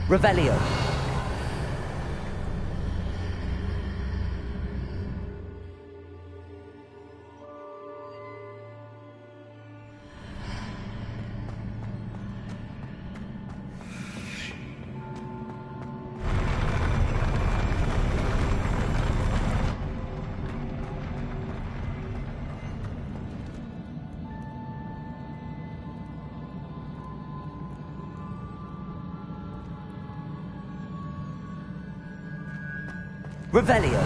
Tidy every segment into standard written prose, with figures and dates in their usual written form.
Revelio. Revelio.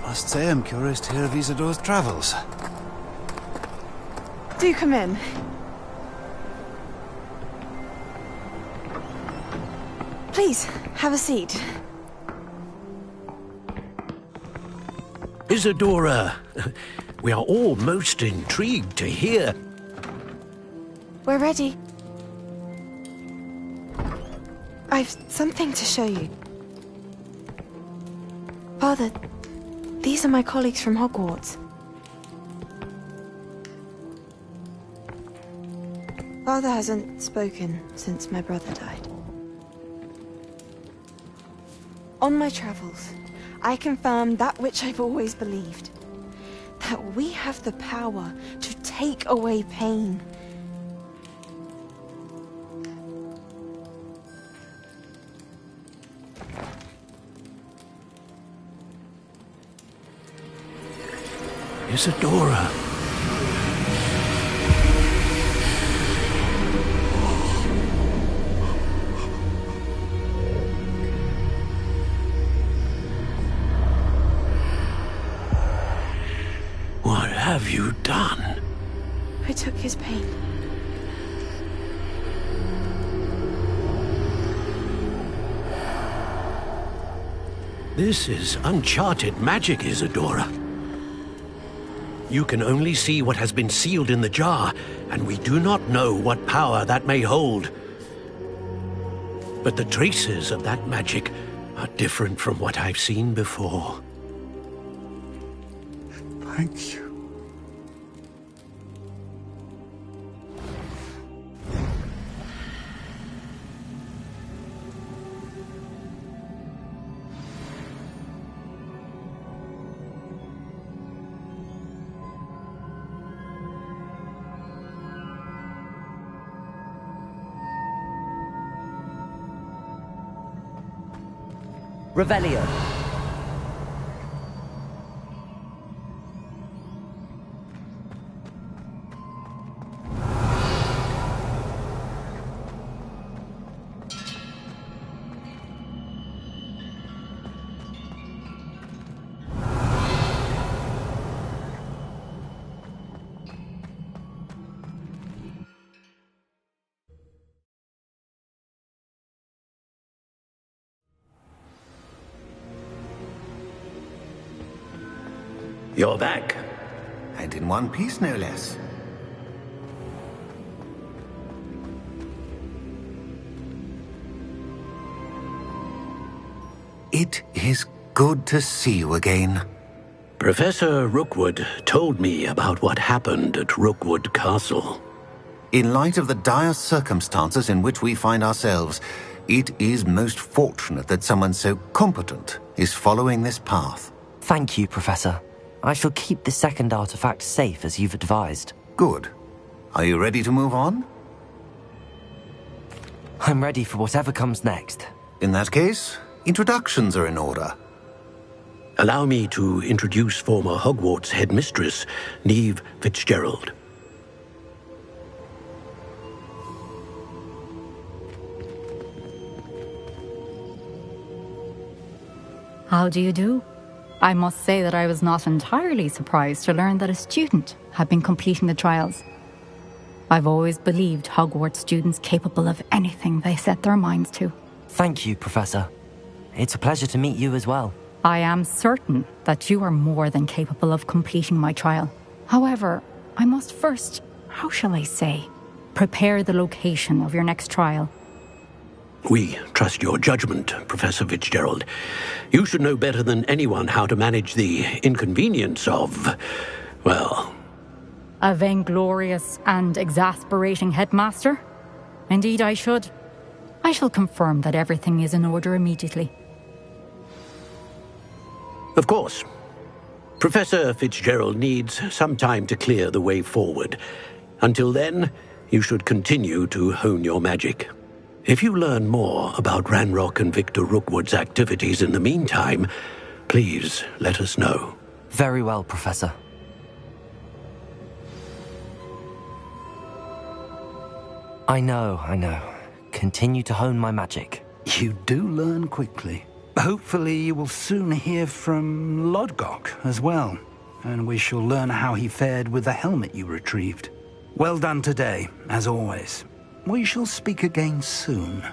I must say I'm curious to hear of Isadore's travels. Do come in. Please, have a seat. Isadora, we are all most intrigued to hear. We're ready. I've something to show you. Father, these are my colleagues from Hogwarts. Father hasn't spoken since my brother died. On my travels, I confirmed that which I've always believed. That we have the power to take away pain. Isadora. What have you done? I took his pain. This is uncharted magic, Isadora. You can only see what has been sealed in the jar, and we do not know what power that may hold. But the traces of that magic are different from what I've seen before. Thank you. Revelio. You're back. And in one piece, no less. It is good to see you again. Professor Rookwood told me about what happened at Rookwood Castle. In light of the dire circumstances in which we find ourselves, it is most fortunate that someone so competent is following this path. Thank you, Professor. I shall keep the second artifact safe as you've advised. Good. Are you ready to move on? I'm ready for whatever comes next. In that case, introductions are in order. Allow me to introduce former Hogwarts headmistress, Neve Fitzgerald. How do you do? I must say that I was not entirely surprised to learn that a student had been completing the trials. I've always believed Hogwarts students capable of anything they set their minds to. Thank you, Professor. It's a pleasure to meet you as well. I am certain that you are more than capable of completing my trial. However, I must first, how shall I say, prepare the location of your next trial. We trust your judgment, Professor Fitzgerald. You should know better than anyone how to manage the inconvenience of, well... A vainglorious and exasperating headmaster? Indeed I should. I shall confirm that everything is in order immediately. Of course. Professor Fitzgerald needs some time to clear the way forward. Until then, you should continue to hone your magic. If you learn more about Ranrock and Victor Rookwood's activities in the meantime, please let us know. Very well, Professor. I know. Continue to hone my magic. You do learn quickly. Hopefully you will soon hear from Lodgok as well, and we shall learn how he fared with the helmet you retrieved. Well done today, as always. We shall speak again soon.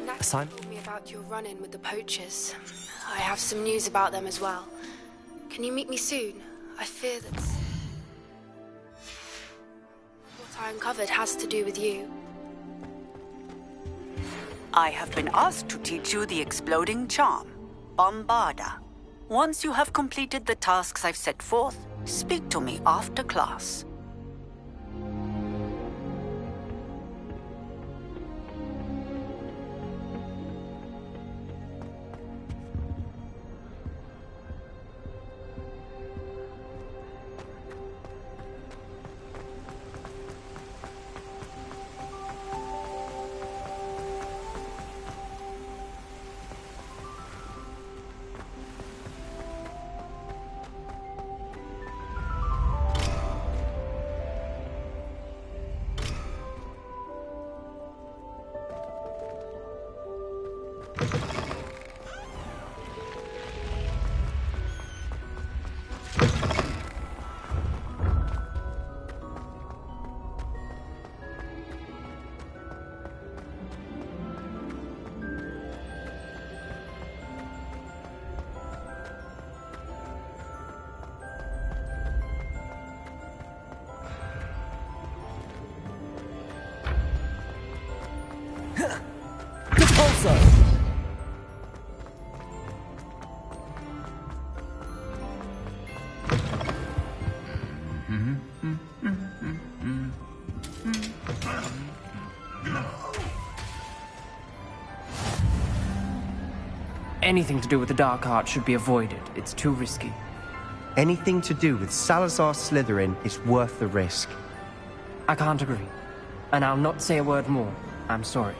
Nat told me about your run-in with the poachers. I have some news about them as well. Can you meet me soon? I fear that what I uncovered has to do with you. I have been asked to teach you the exploding charm, Bombarda. Once you have completed the tasks I've set forth, speak to me after class. Anything to do with the dark art should be avoided. It's too risky. Anything to do with Salazar Slytherin is worth the risk. I can't agree. And I'll not say a word more. I'm sorry.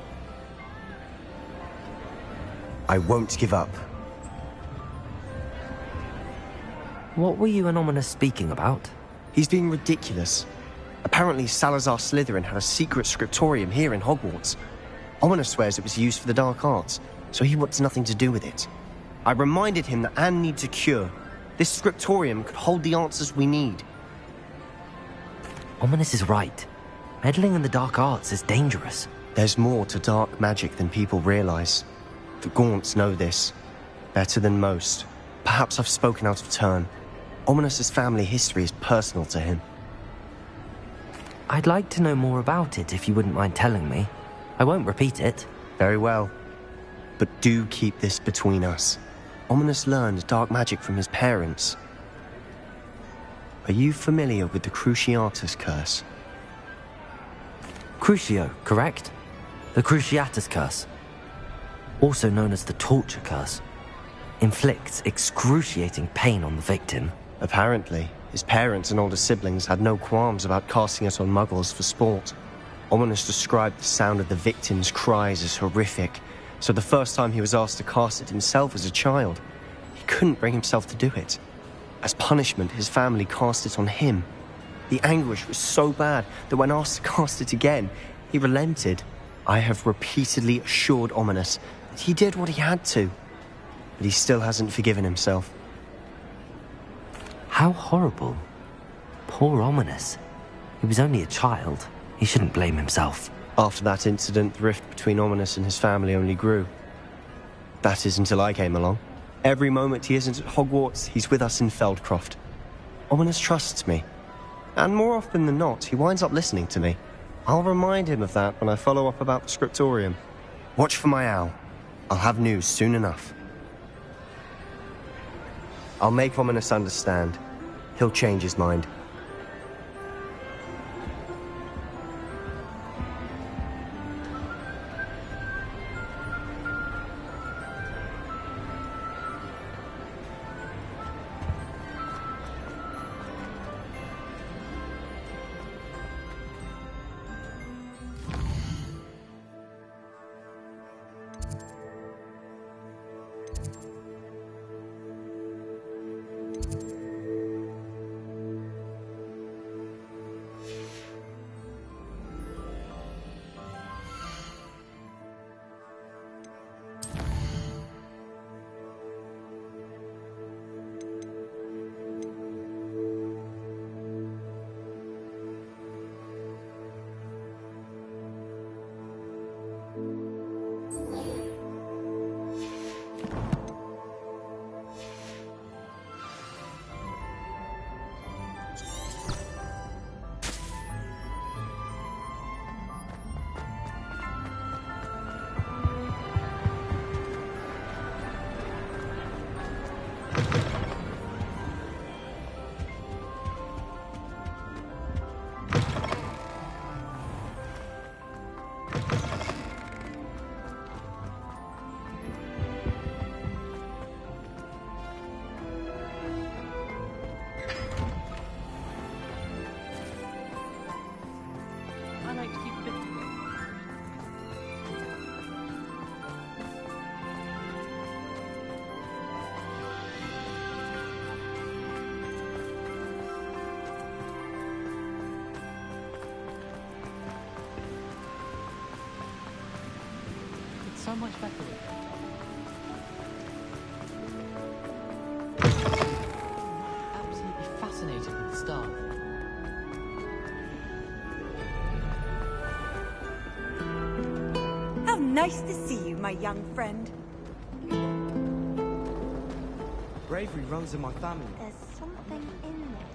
I won't give up. What were you and Ominous speaking about? He's being ridiculous. Apparently Salazar Slytherin had a secret scriptorium here in Hogwarts. Ominous swears it was used for the dark arts, so he wants nothing to do with it. I reminded him that Anne needs a cure. This scriptorium could hold the answers we need. Ominous is right. Meddling in the dark arts is dangerous. There's more to dark magic than people realize. The Gaunts know this. Better than most. Perhaps I've spoken out of turn. Ominous's family history is personal to him. I'd like to know more about it if you wouldn't mind telling me. I won't repeat it. Very well. But do keep this between us. Ominous learned dark magic from his parents. Are you familiar with the Cruciatus Curse? Crucio, correct? The Cruciatus Curse. Also known as the Torture Curse. Inflicts excruciating pain on the victim. Apparently, his parents and older siblings had no qualms about casting it on muggles for sport. Ominous described the sound of the victim's cries as horrific, so the first time he was asked to cast it himself as a child, he couldn't bring himself to do it. As punishment, his family cast it on him. The anguish was so bad that when asked to cast it again, he relented. I have repeatedly assured Ominous that he did what he had to, but he still hasn't forgiven himself. How horrible. Poor Ominous. He was only a child. He shouldn't blame himself. After that incident, the rift between Ominous and his family only grew. That is until I came along. Every moment he isn't at Hogwarts, he's with us in Feldcroft. Ominous trusts me. And more often than not, he winds up listening to me. I'll remind him of that when I follow up about the scriptorium. Watch for my owl. I'll have news soon enough. I'll make Ominous understand. He'll change his mind. So much better. Absolutely fascinated with the staff. How nice to see you, my young friend. Bravery runs in my family. There's something in there.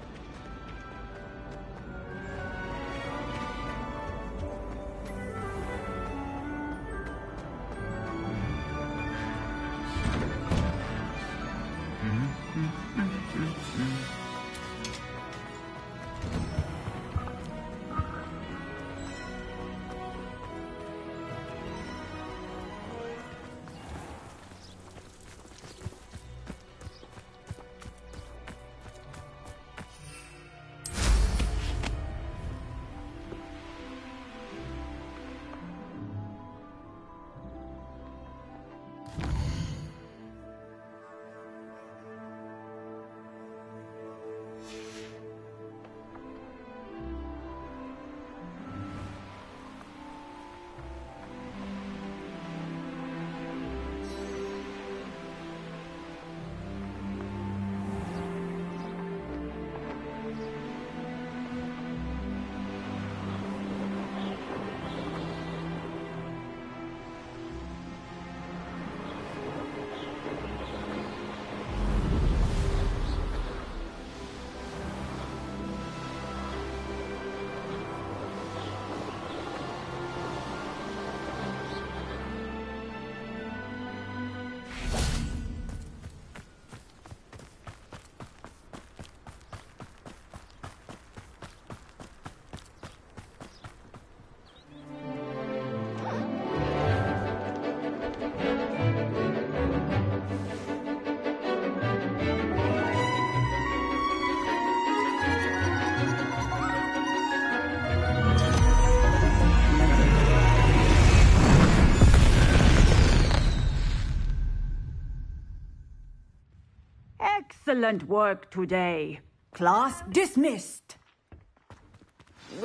excellent work today. Class dismissed.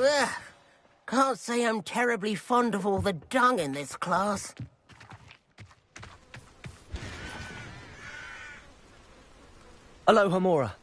Ugh. Can't say I'm terribly fond of all the dung in this class. Aloha, Mora.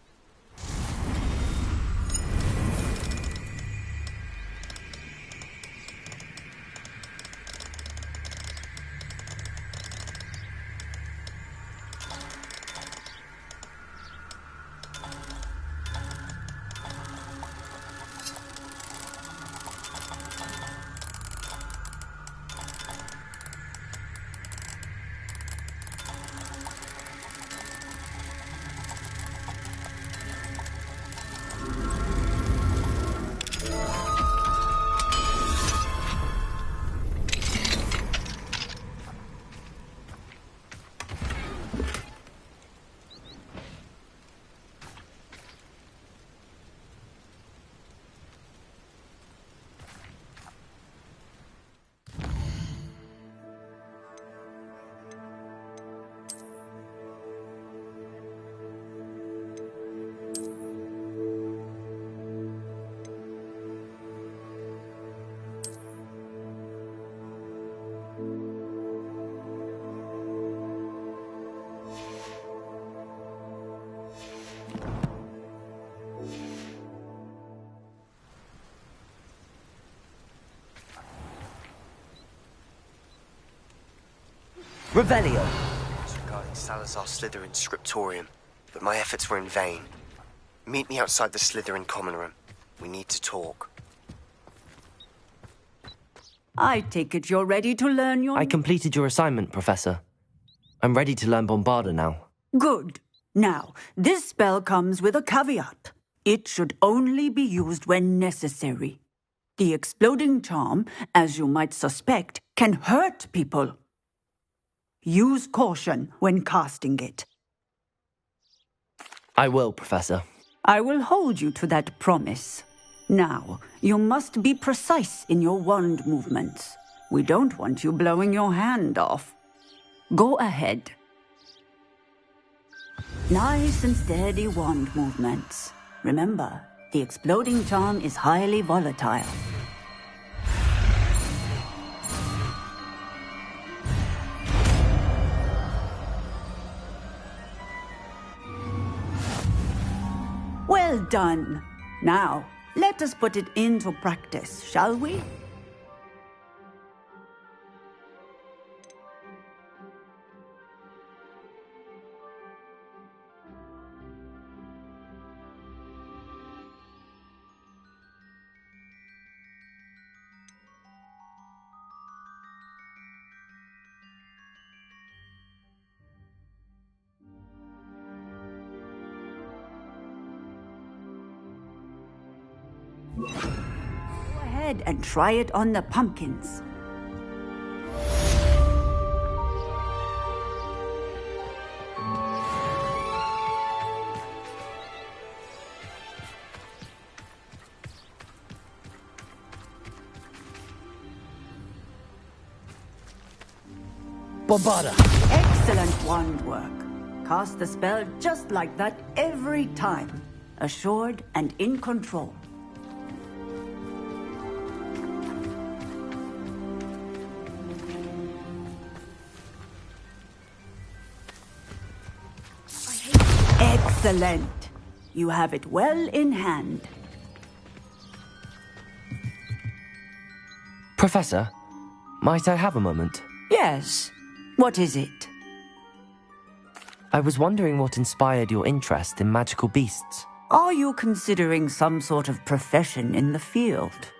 Revelio. I was regarding Salazar Slytherin's scriptorium, but my efforts were in vain. Meet me outside the Slytherin common room. We need to talk. I take it you're ready to learn your... I completed your assignment, Professor. I'm ready to learn Bombarda now. Good. Now, this spell comes with a caveat. It should only be used when necessary. The exploding charm, as you might suspect, can hurt people. Use caution when casting it. I will, Professor. I will hold you to that promise. Now, you must be precise in your wand movements. We don't want you blowing your hand off. Go ahead. Nice and steady wand movements. Remember, the exploding charm is highly volatile. Well done. Now, let us put it into practice, shall we? Go ahead and try it on the pumpkins. Bombarda! Excellent wand work. Cast the spell just like that every time. Assured and in control. Excellent. You have it well in hand. Professor, might I have a moment? Yes. What is it? I was wondering what inspired your interest in magical beasts. Are you considering some sort of profession in the field?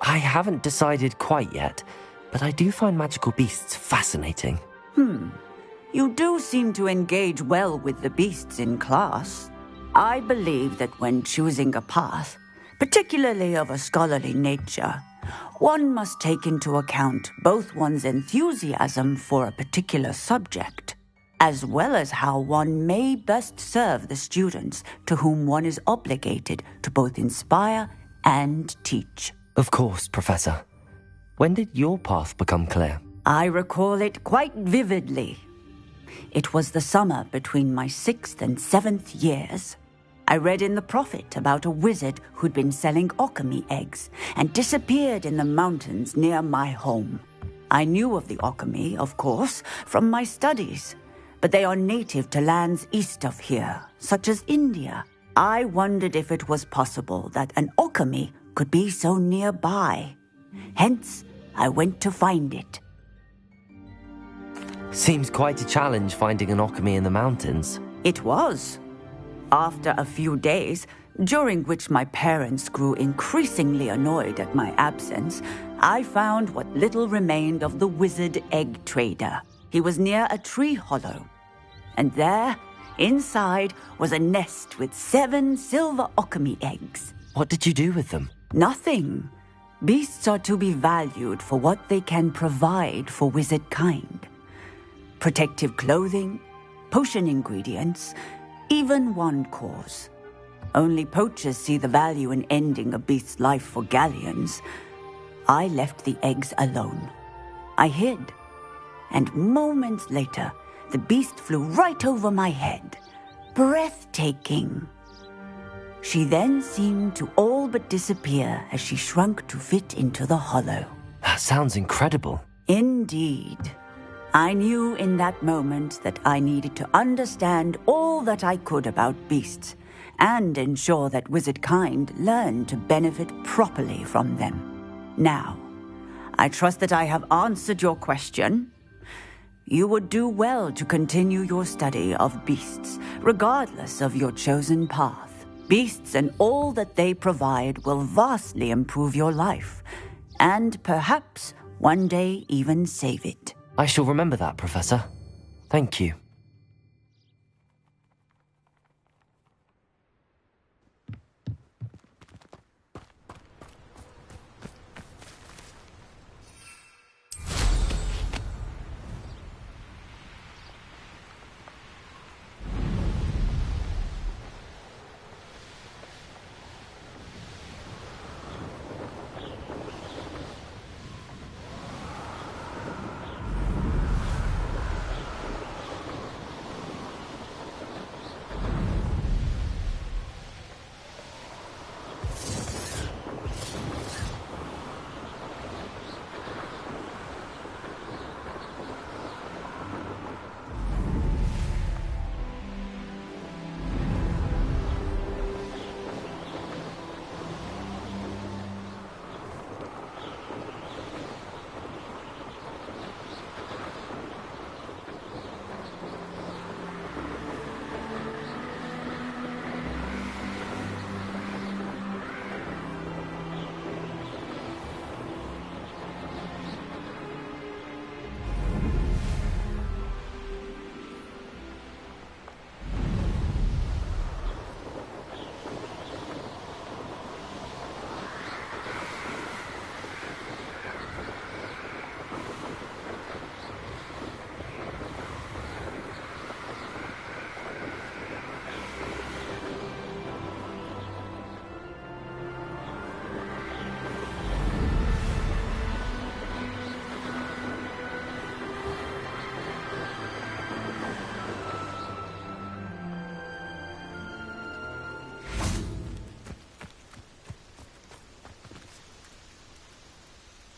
I haven't decided quite yet, but I do find magical beasts fascinating. You do seem to engage well with the beasts in class. I believe that when choosing a path, particularly of a scholarly nature, one must take into account both one's enthusiasm for a particular subject, as well as how one may best serve the students to whom one is obligated to both inspire and teach. Of course, Professor. When did your path become clear? I recall it quite vividly. It was the summer between my 6th and 7th years. I read in the Prophet about a wizard who'd been selling alchemy eggs and disappeared in the mountains near my home. I knew of the alchemy, of course, from my studies, but they are native to lands east of here, such as India. I wondered if it was possible that an alchemy could be so nearby. Hence, I went to find it. Seems quite a challenge finding an alchemy in the mountains. It was. After a few days, during which my parents grew increasingly annoyed at my absence, I found what little remained of the wizard egg trader. He was near a tree hollow. And there, inside, was a nest with 7 silver alchemy eggs. What did you do with them? Nothing. Beasts are to be valued for what they can provide for wizard kind. Protective clothing, potion ingredients, even wand cores. Only poachers see the value in ending a beast's life for galleons. I left the eggs alone. I hid. And moments later, the beast flew right over my head. Breathtaking. She then seemed to all but disappear as she shrunk to fit into the hollow. That sounds incredible. Indeed. I knew in that moment that I needed to understand all that I could about beasts and ensure that wizard kind learned to benefit properly from them. Now, I trust that I have answered your question. You would do well to continue your study of beasts, regardless of your chosen path. Beasts and all that they provide will vastly improve your life, and perhaps one day even save it. I shall remember that, Professor. Thank you.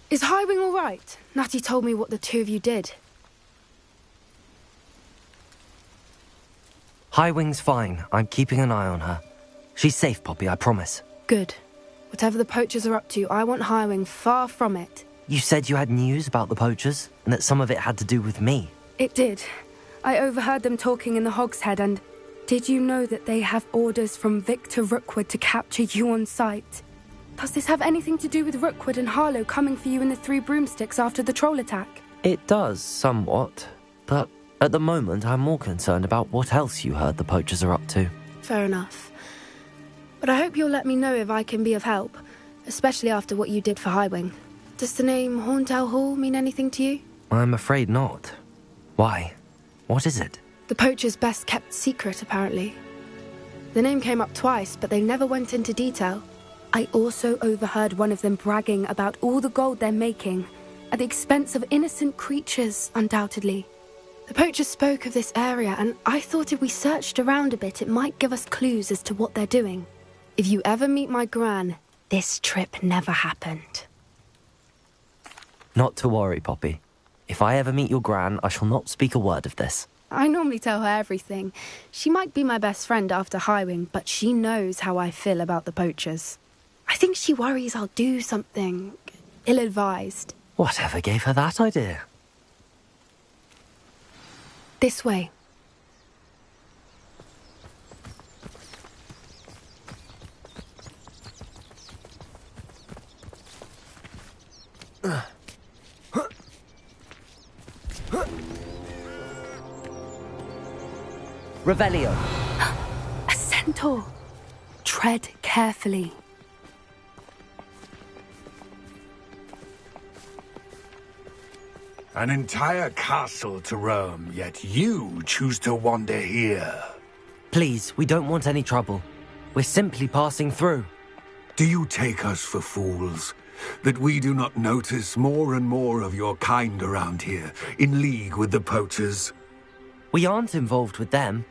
Is Highwing all right? Natty told me what the two of you did. Highwing's fine. I'm keeping an eye on her. She's safe, Poppy, I promise. Good. Whatever the poachers are up to, I want Highwing far from it. You said you had news about the poachers, and that some of it had to do with me. It did. I overheard them talking in the Hogshead, and did you know that they have orders from Victor Rookwood to capture you on sight? Does this have anything to do with Rookwood and Harlow coming for you in the Three Broomsticks after the troll attack? It does, somewhat. But at the moment, I'm more concerned about what else you heard the poachers are up to. Fair enough. But I hope you'll let me know if I can be of help, especially after what you did for Highwing. Does the name Horndale Hall mean anything to you? I'm afraid not. Why? What is it? The poachers' best kept secret, apparently. The name came up twice, but they never went into detail. I also overheard one of them bragging about all the gold they're making, at the expense of innocent creatures, undoubtedly. The poacher spoke of this area, and I thought if we searched around a bit, it might give us clues as to what they're doing. If you ever meet my gran, this trip never happened. Not to worry, Poppy. If I ever meet your gran, I shall not speak a word of this. I normally tell her everything. She might be my best friend after Highwing, but she knows how I feel about the poachers. I think she worries I'll do something ill-advised. Whatever gave her that idea? This way. Revelio. A centaur. Tread carefully. An entire castle to roam, yet you choose to wander here. Please, we don't want any trouble. We're simply passing through. Do you take us for fools? That we do not notice more and more of your kind around here, in league with the poachers? We aren't involved with them.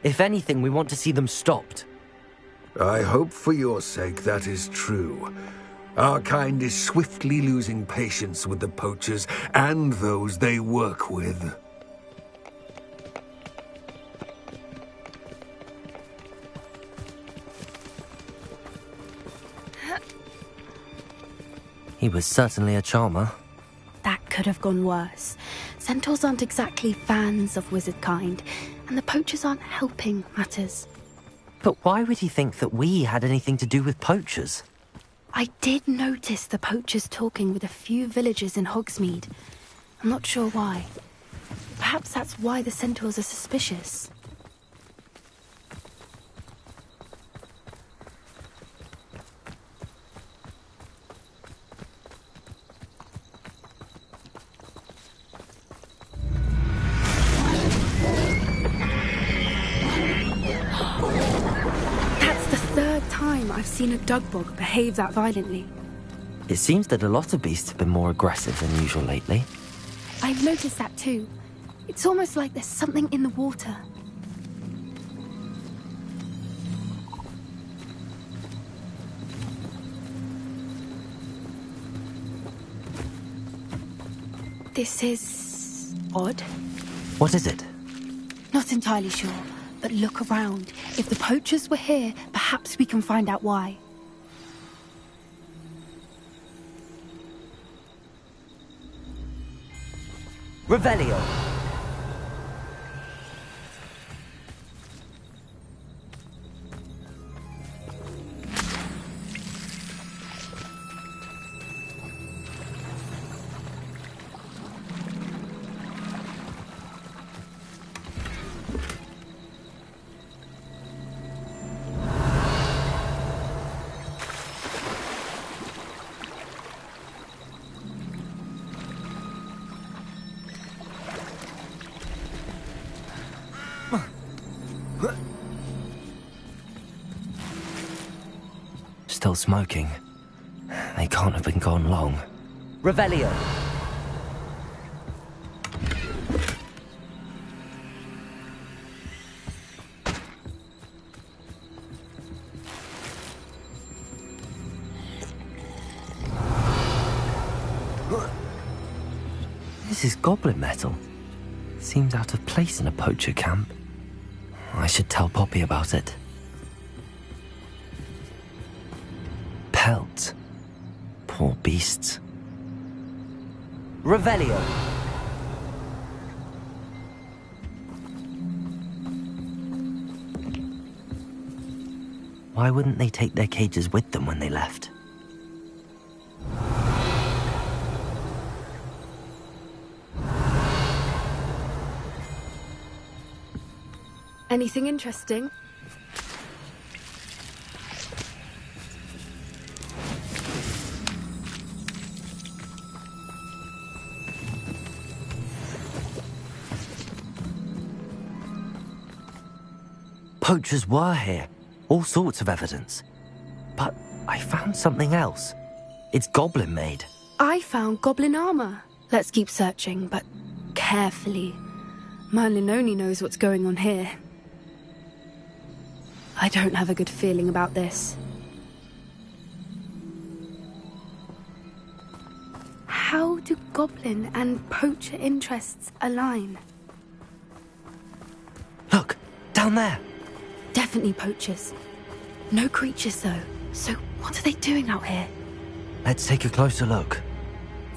If anything, we want to see them stopped. I hope for your sake that is true. Our kind is swiftly losing patience with the poachers and those they work with. He was certainly a charmer. That could have gone worse. Centaurs aren't exactly fans of wizard kind, and the poachers aren't helping matters. But why would he think that we had anything to do with poachers? I did notice the poachers talking with a few villagers in Hogsmeade. I'm not sure why. Perhaps that's why the centaurs are suspicious. I've seen a dugbog behave that violently. It seems that a lot of beasts have been more aggressive than usual lately. I've noticed that too. It's almost like there's something in the water. This is odd. What is it? Not entirely sure. But look around. If the poachers were here, perhaps we can find out why. Revelio. Still smoking. They can't have been gone long. Revelio. This is goblin metal. Seems out of place in a poacher camp. I should tell Poppy about it. Pelts. Poor beasts. Revelio. Why wouldn't they take their cages with them when they left? Anything interesting? Poachers were here. All sorts of evidence. But I found something else. It's goblin made. I found goblin armor. Let's keep searching, but carefully. Merlin only knows what's going on here. I don't have a good feeling about this. How do goblin and poacher interests align? Look, down there. Definitely poachers. No creatures, though. So what are they doing out here? Let's take a closer look.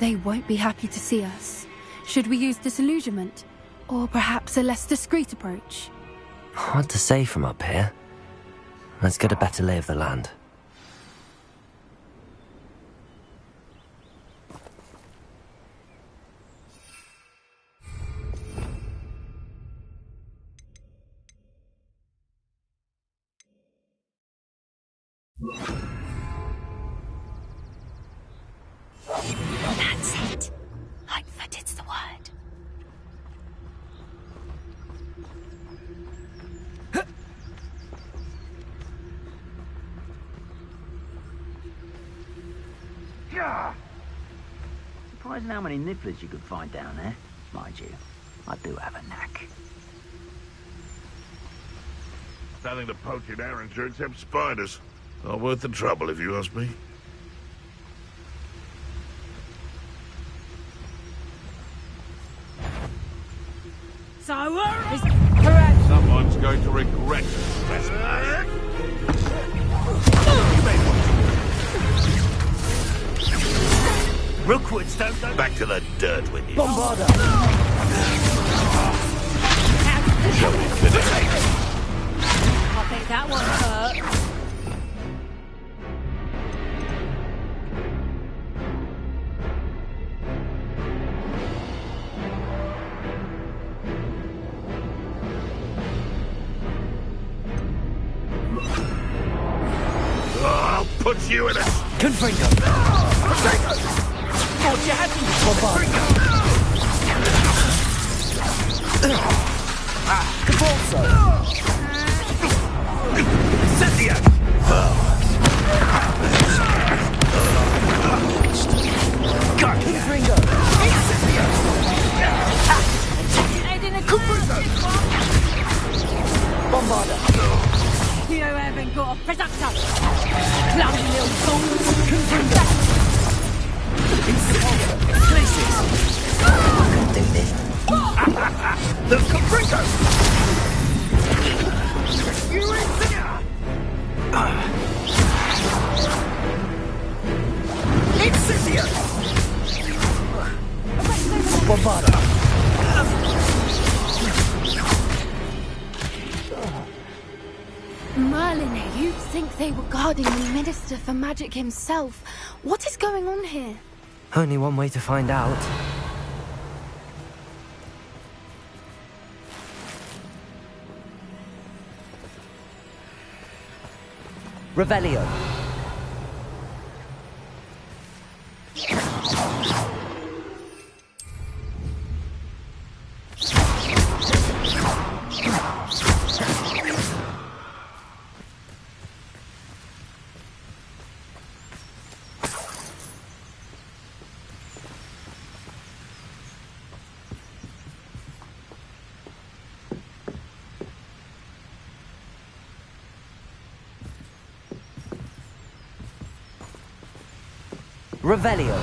They won't be happy to see us. Should we use disillusionment? Or perhaps a less discreet approach? Hard to say from up here. Let's get a better lay of the land. That's it. Lightfooted's the word. Surprising how many nibblers you could find down there. Mind you, I do have a knack. Nothing to poach in Arranger except spiders. Not worth the trouble, if you ask me. So where is correct? Someone's going to regret this trespass. Rookwoods don't go Back to the dirt with you. Bombarder! Show me finish. I think that one hurt. I'll put you in a... Confringo! Confringo! Thought you had me! Cabalso! Incendio! Confringo! Incendio! Bombarder! You haven't got a protector! Cloudy little fools! Confringo! Places! Do this. The Confringo! You ain't there! Incendio! Bombarder! Merlin, you'd think they were guarding the Minister for Magic himself. What is going on here? Only one way to find out. Revelio. Revelio.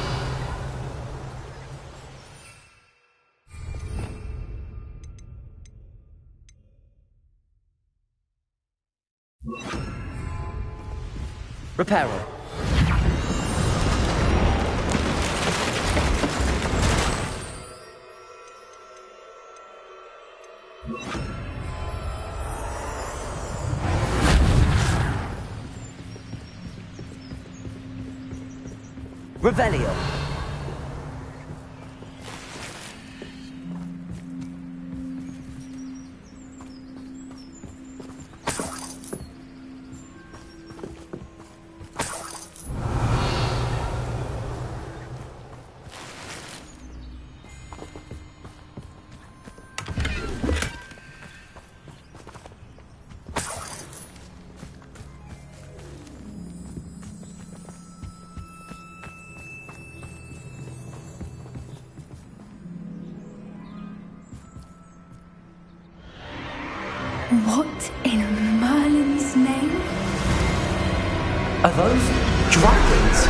Reparo. Revelio. What in Merlin's name? Are those dragons?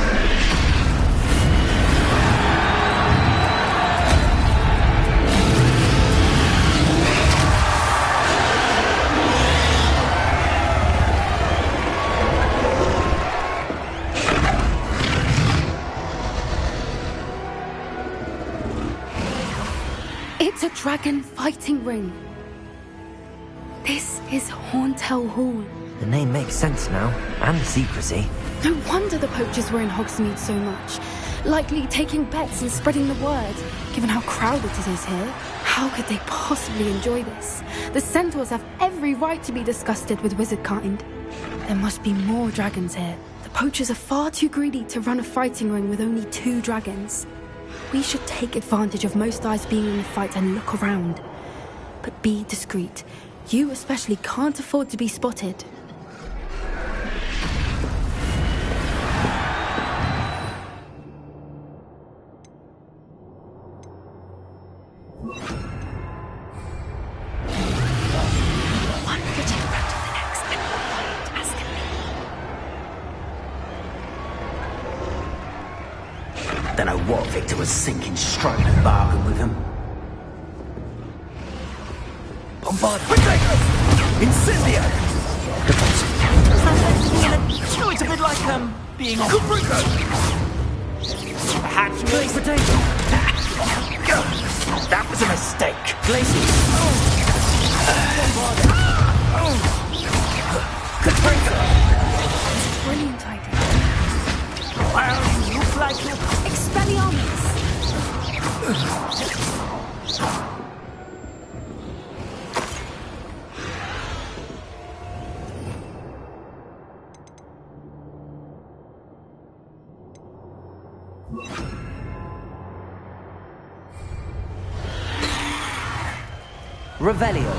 It's a dragon fighting ring. This is Hauntel Hall. The name makes sense now, and the secrecy. No wonder the poachers were in Hogsmeade so much. Likely taking bets and spreading the word, given how crowded it is here. How could they possibly enjoy this? The centaurs have every right to be disgusted with wizard kind. There must be more dragons here. The poachers are far too greedy to run a fighting ring with only 2 dragons. We should take advantage of most eyes being in the fight and look around. But be discreet. You especially can't afford to be spotted. Don't know what Victor was thinking, striking a bargain with him. Bombard! Incendio! No, it's a bit like, being on... Perhaps Glaze potato! that was a mistake. Glacier! Brilliant idea. Well, you look like you... Expelliarmus! Revelio.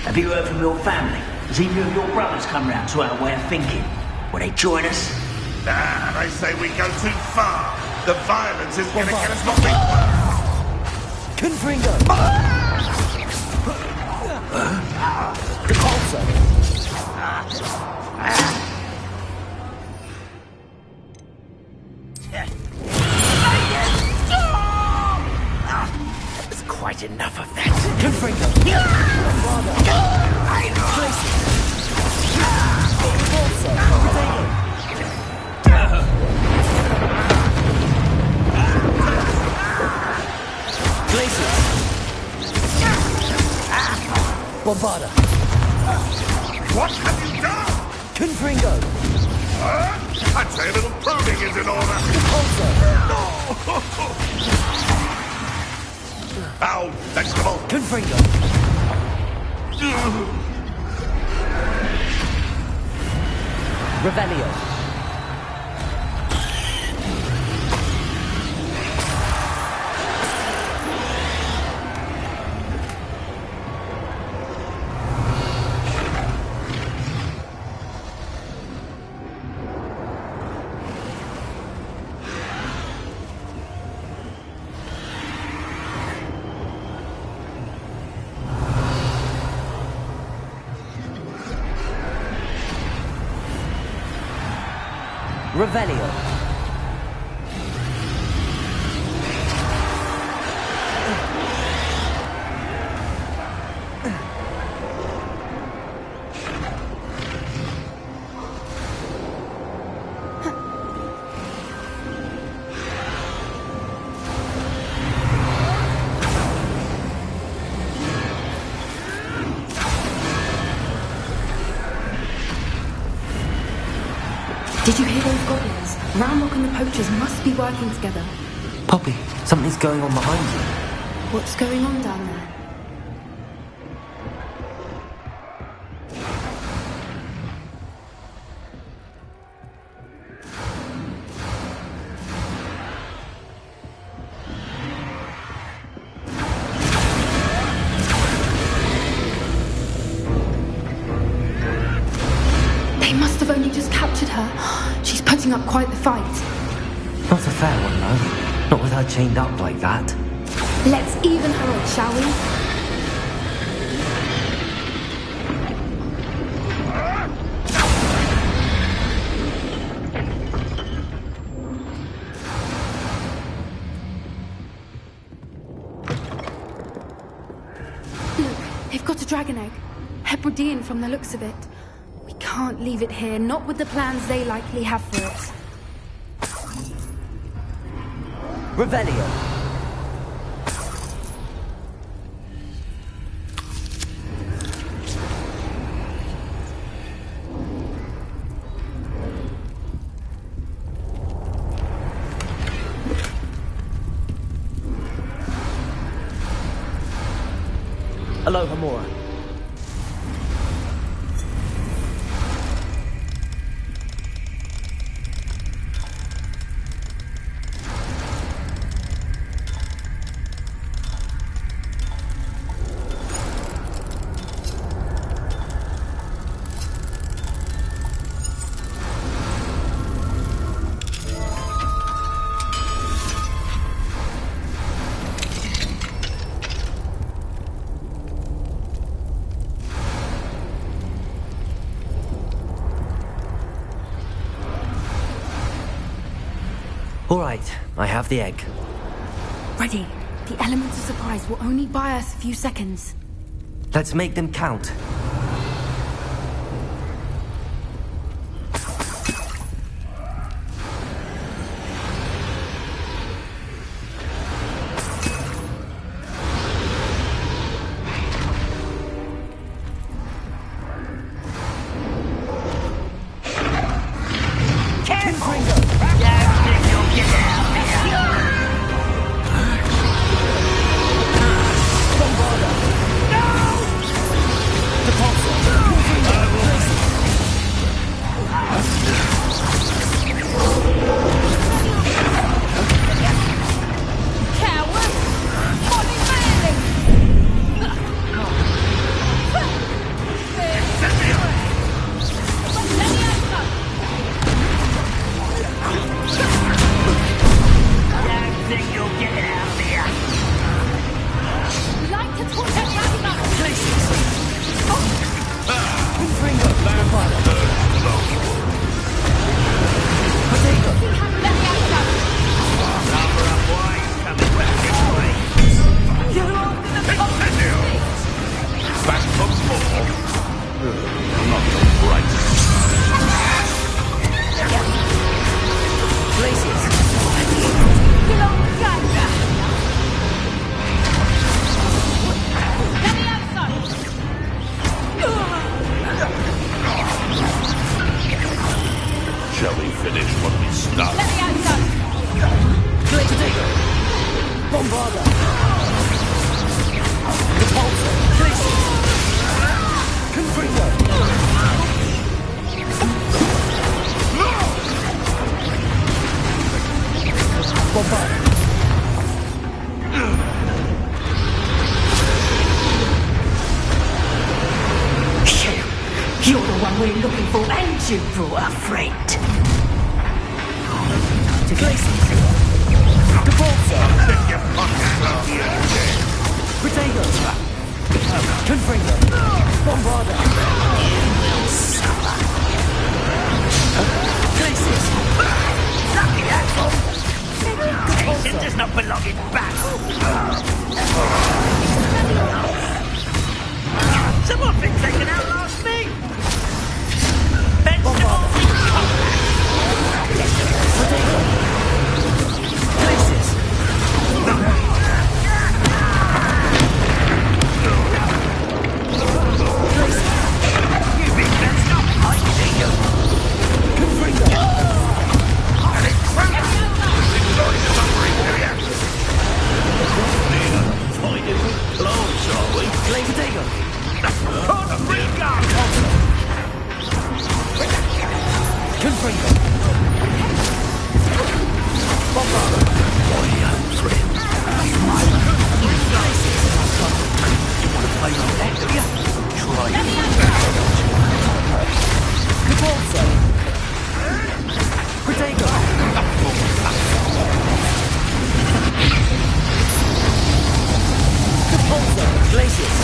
Have you heard from your family? Has either of your brothers come round to our way of thinking? Will they join us? Nah, they say we go too far. The violence is gonna get us what we Confringo! The Pulsar! There's quite enough of that. Confringo! Bombarda! What have you done? Confringo! I'd say a little probing is in order. Ow, vegetable! Confringo! Revelio! Revelio. Did you hear those goblins? Ramlock and the poachers must be working together. Poppy, something's going on behind you. What's going on down there? They must have only just captured her. She's putting up quite the fight. Not a fair one, though. Not with her chained up like that. Let's even her up, shall we? Look, they've got a dragon egg. Hebridean from the looks of it. We can't leave it here, not with the plans they likely have for it. Revelio. Aloha Mora. All right, I have the egg. Ready. The element of surprise will only buy us a few seconds. Let's make them count. Shall we finish what we started? Let me outside! Blaze Digger! Bombarda! Repulsor! Glacius! Confringo! Bombarda! You're the one we're looking for, and you brought a friend. To Glacius! Repulsor! Potato! Confringo! Bombarda! You will suffer. Glacius! Lucky asshole! Patience does not belong in battle. Someone been taken out last week. Vegetables in combat. Potato! Glacius! Potato! On the free guard! Confringo! Bombarda! Play on that, do ya? Try it. Capolso! Potato! Capolso! Glacius!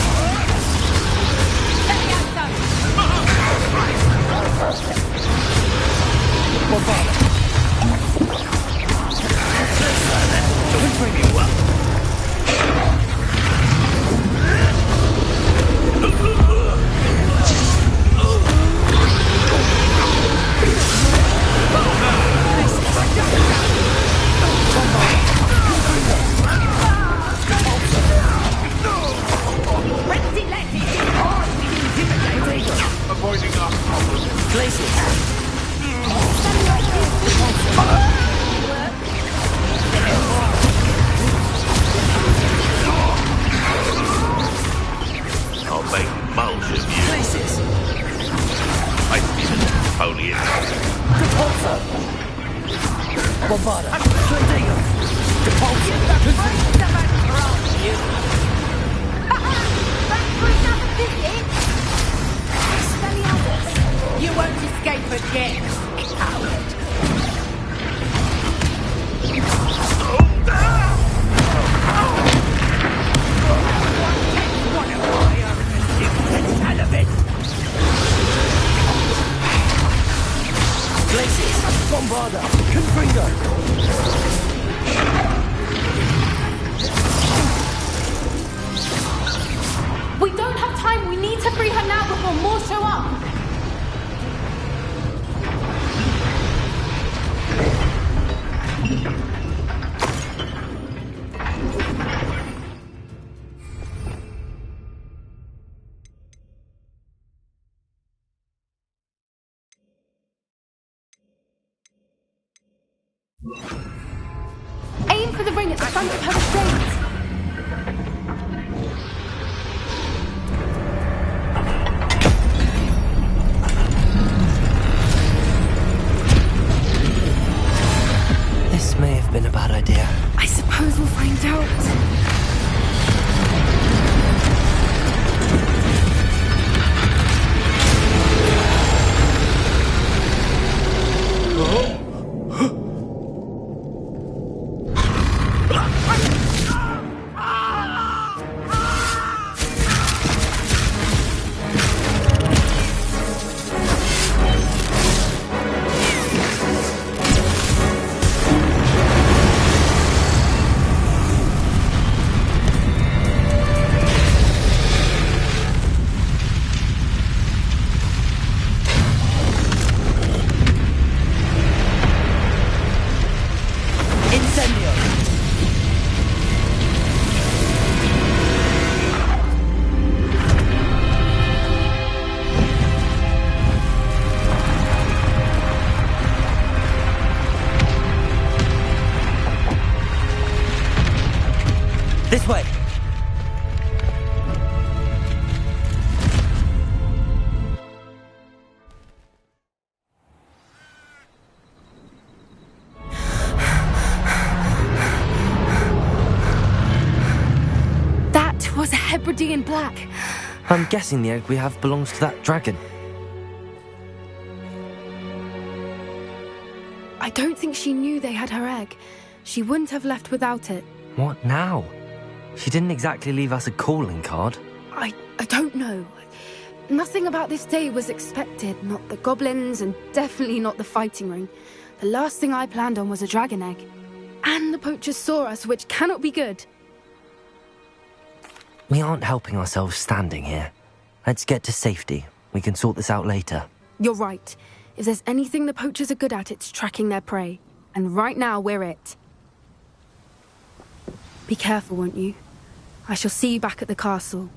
Bombarda! Don't bring you up! Avoiding our problems. Glacius! I'll make mulch of you. Glacius! I didn't, Napoleon. Capolso! Bombarda! Potato! Capolso! You won't escape again, coward. Glacius! Bombarda! Confringo! We don't have time. We need to free her now before more show up. Aim for the ring at the front of her restraints. This may have been a bad idea. I suppose we'll find out. This way! That was a Hebridean black. I'm guessing the egg we have belongs to that dragon. I don't think she knew they had her egg. She wouldn't have left without it. What now? She didn't exactly leave us a calling card. I don't know. Nothing about this day was expected. Not the goblins, and definitely not the fighting ring. The last thing I planned on was a dragon egg. And the poachers saw us, which cannot be good. We aren't helping ourselves standing here. Let's get to safety. We can sort this out later. You're right. If there's anything the poachers are good at, it's tracking their prey. And right now, we're it. Be careful, won't you? I shall see you back at the castle.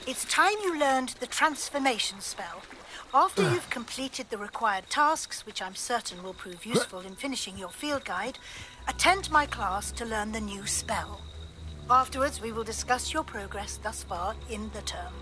It's time you learned the transformation spell. After you've completed the required tasks, which I'm certain will prove useful in finishing your field guide, attend my class to learn the new spell. Afterwards, we will discuss your progress thus far in the term.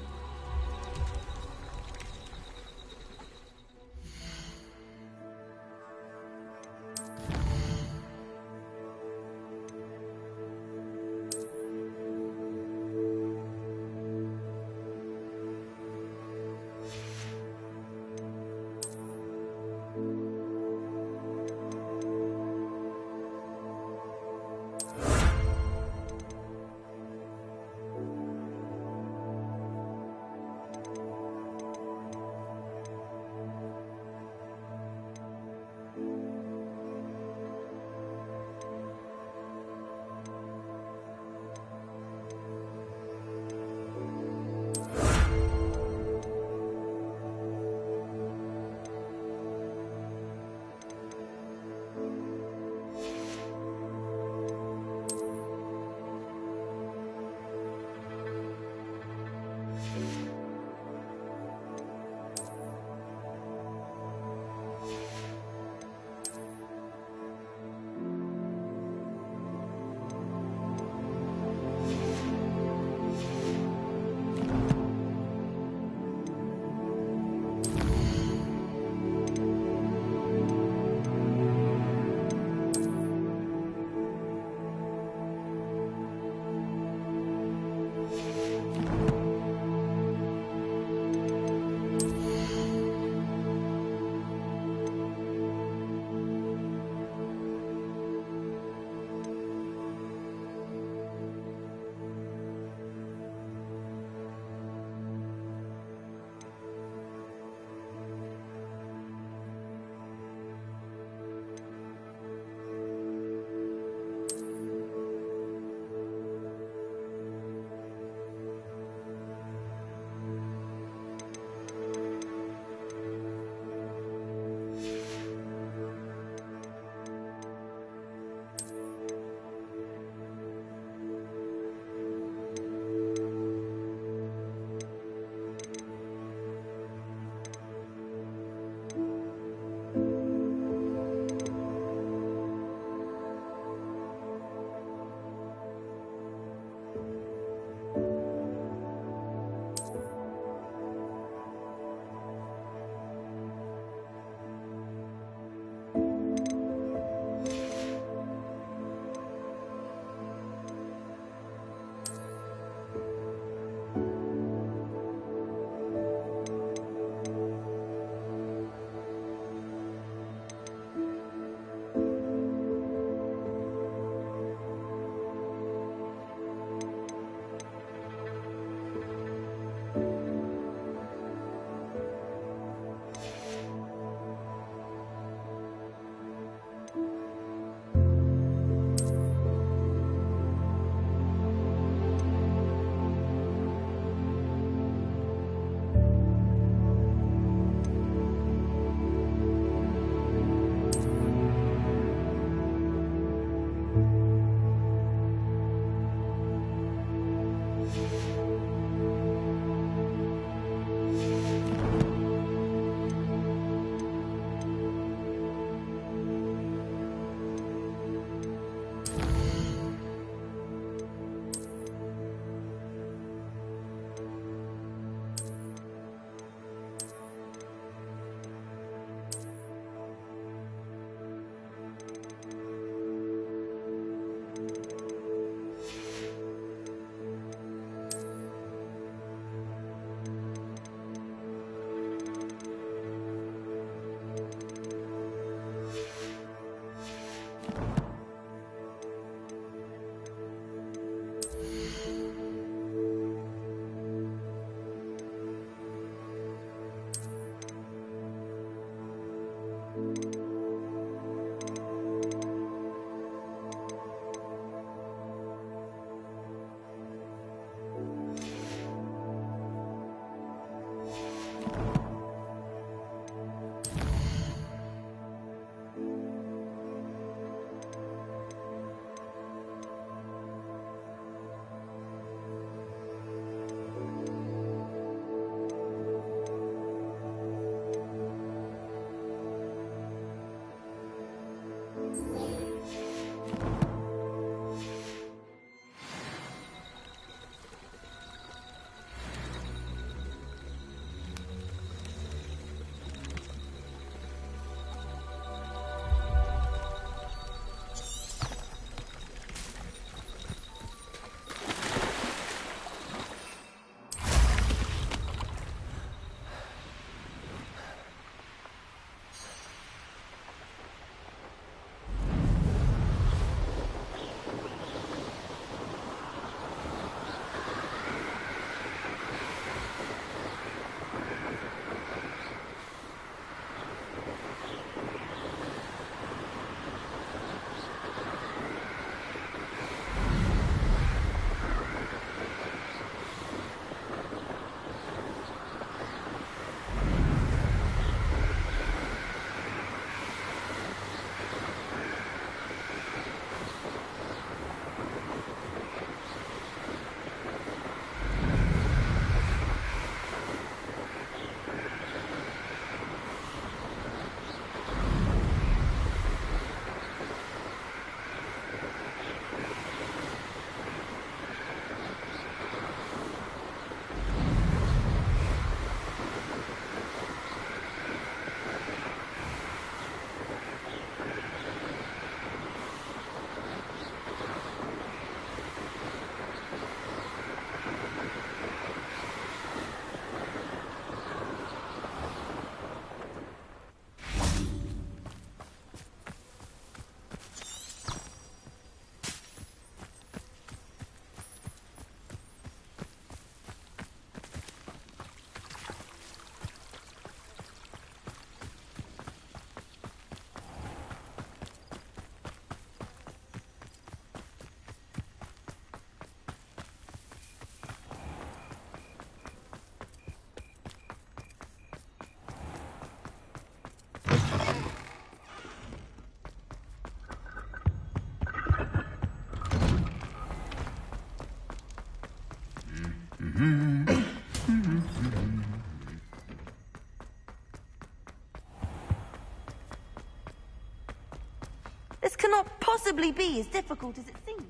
possibly be as difficult as it seems.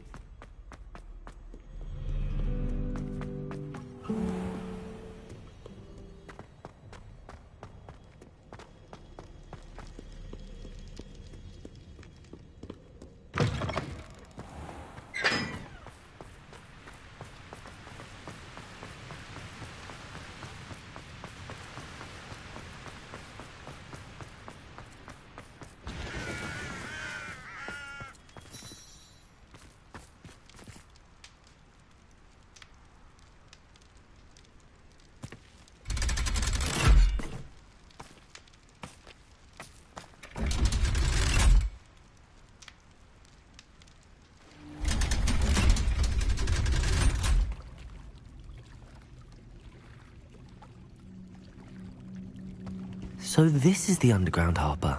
So this is the underground harbour.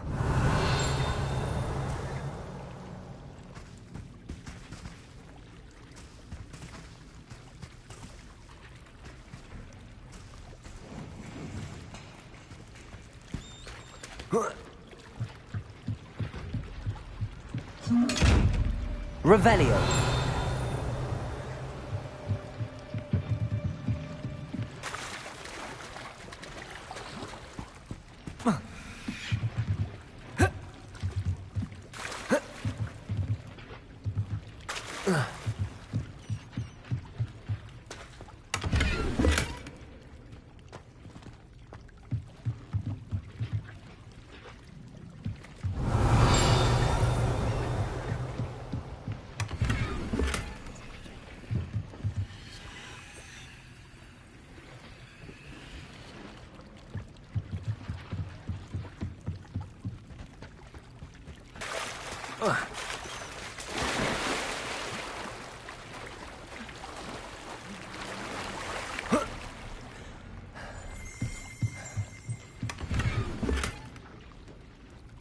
Revelio.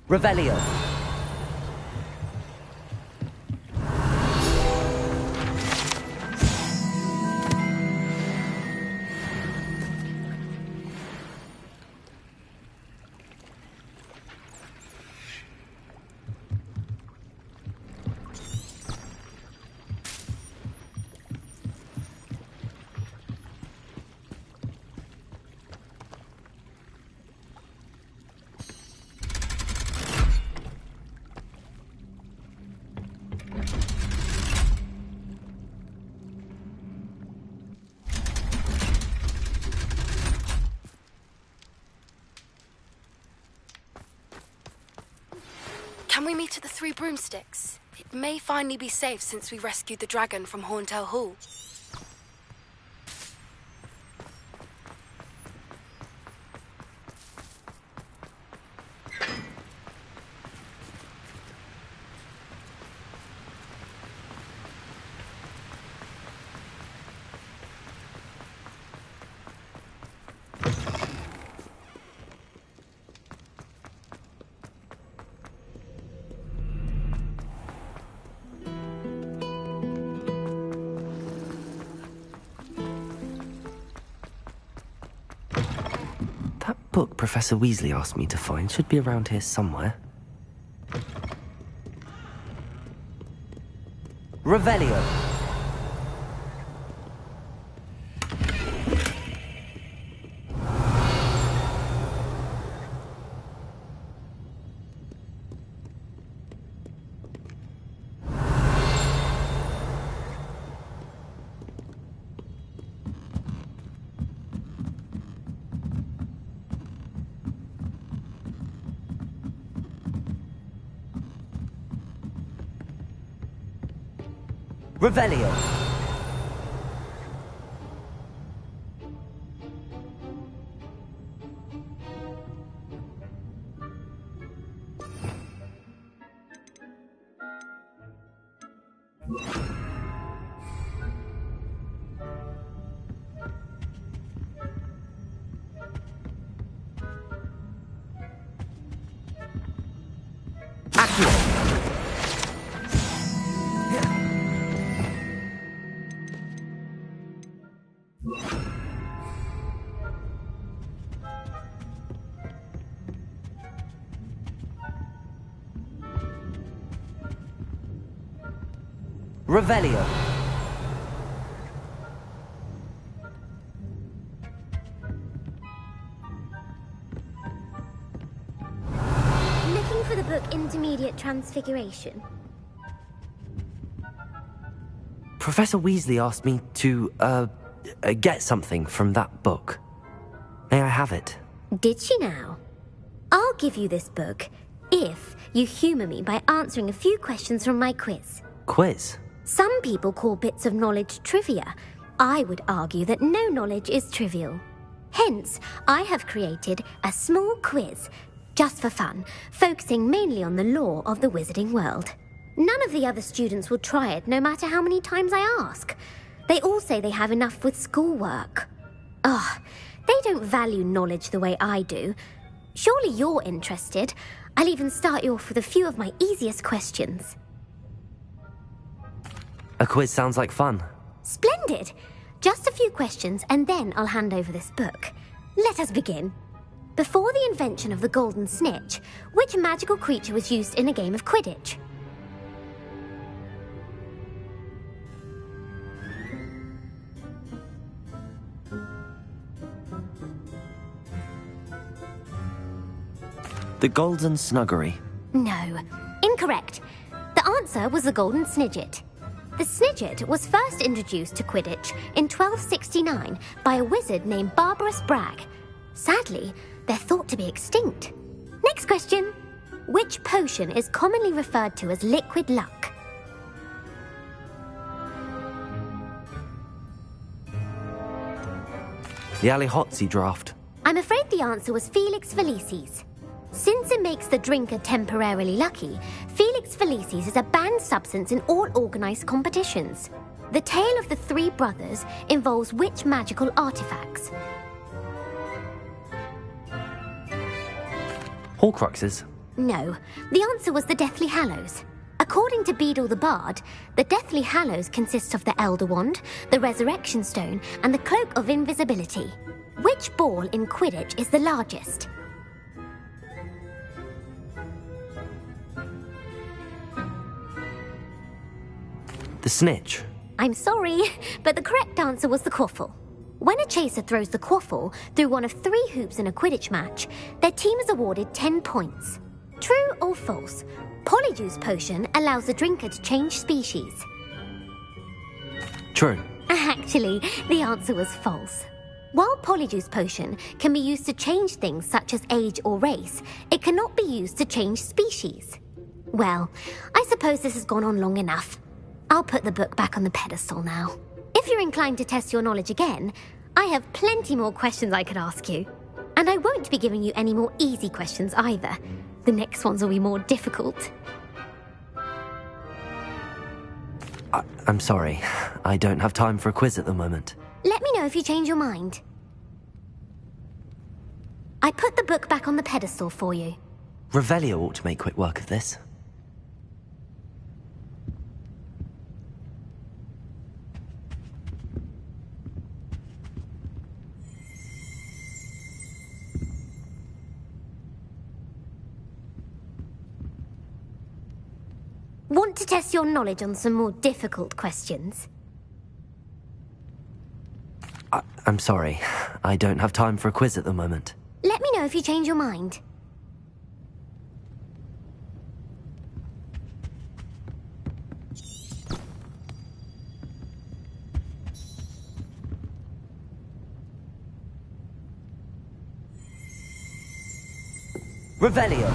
Revelio. Can we meet at the Three Broomsticks? It may finally be safe since we rescued the dragon from Horntail Hall. That book Professor Weasley asked me to find should be around here somewhere. Revelio. Revelio. Revelio. Looking for the book Intermediate Transfiguration? Professor Weasley asked me to, get something from that book. May I have it? Did she now? I'll give you this book if you humour me by answering a few questions from my quiz. Quiz? Some people call bits of knowledge trivia. I would argue that no knowledge is trivial. Hence, I have created a small quiz, just for fun, focusing mainly on the lore of the wizarding world. None of the other students will try it, no matter how many times I ask. They all say they have enough with schoolwork. Ugh, they don't value knowledge the way I do. Surely you're interested. I'll even start you off with a few of my easiest questions. A quiz sounds like fun. Splendid! Just a few questions and then I'll hand over this book. Let us begin. Before the invention of the golden snitch, which magical creature was used in a game of Quidditch? The Golden Snuggery. No. Incorrect. The answer was the golden snidget. The snidget was first introduced to Quidditch in 1269 by a wizard named Barbarous Bragg. Sadly, they're thought to be extinct. Next question. Which potion is commonly referred to as liquid luck? The Allihotzi draft. I'm afraid the answer was Felix Felicis. Since it makes the drinker temporarily lucky, Felix Felicis is a banned substance in all organised competitions. The tale of the three brothers involves which magical artifacts? Horcruxes. No, the answer was the Deathly Hallows. According to Beedle the Bard, the Deathly Hallows consists of the Elder Wand, the Resurrection Stone, and the Cloak of Invisibility. Which ball in Quidditch is the largest? The snitch. I'm sorry, but the correct answer was the quaffle. When a chaser throws the quaffle through one of 3 hoops in a Quidditch match, their team is awarded 10 points. True or false? Polyjuice Potion allows the drinker to change species. True. Actually, the answer was false. While Polyjuice Potion can be used to change things such as age or race, it cannot be used to change species. Well, I suppose this has gone on long enough. I'll put the book back on the pedestal now. If you're inclined to test your knowledge again, I have plenty more questions I could ask you. And I won't be giving you any more easy questions either. The next ones will be more difficult. I'm sorry. I don't have time for a quiz at the moment. Let me know if you change your mind. I put the book back on the pedestal for you. Revelio ought to make quick work of this. Want to test your knowledge on some more difficult questions? I'm sorry. I don't have time for a quiz at the moment. Let me know if you change your mind. Revelio.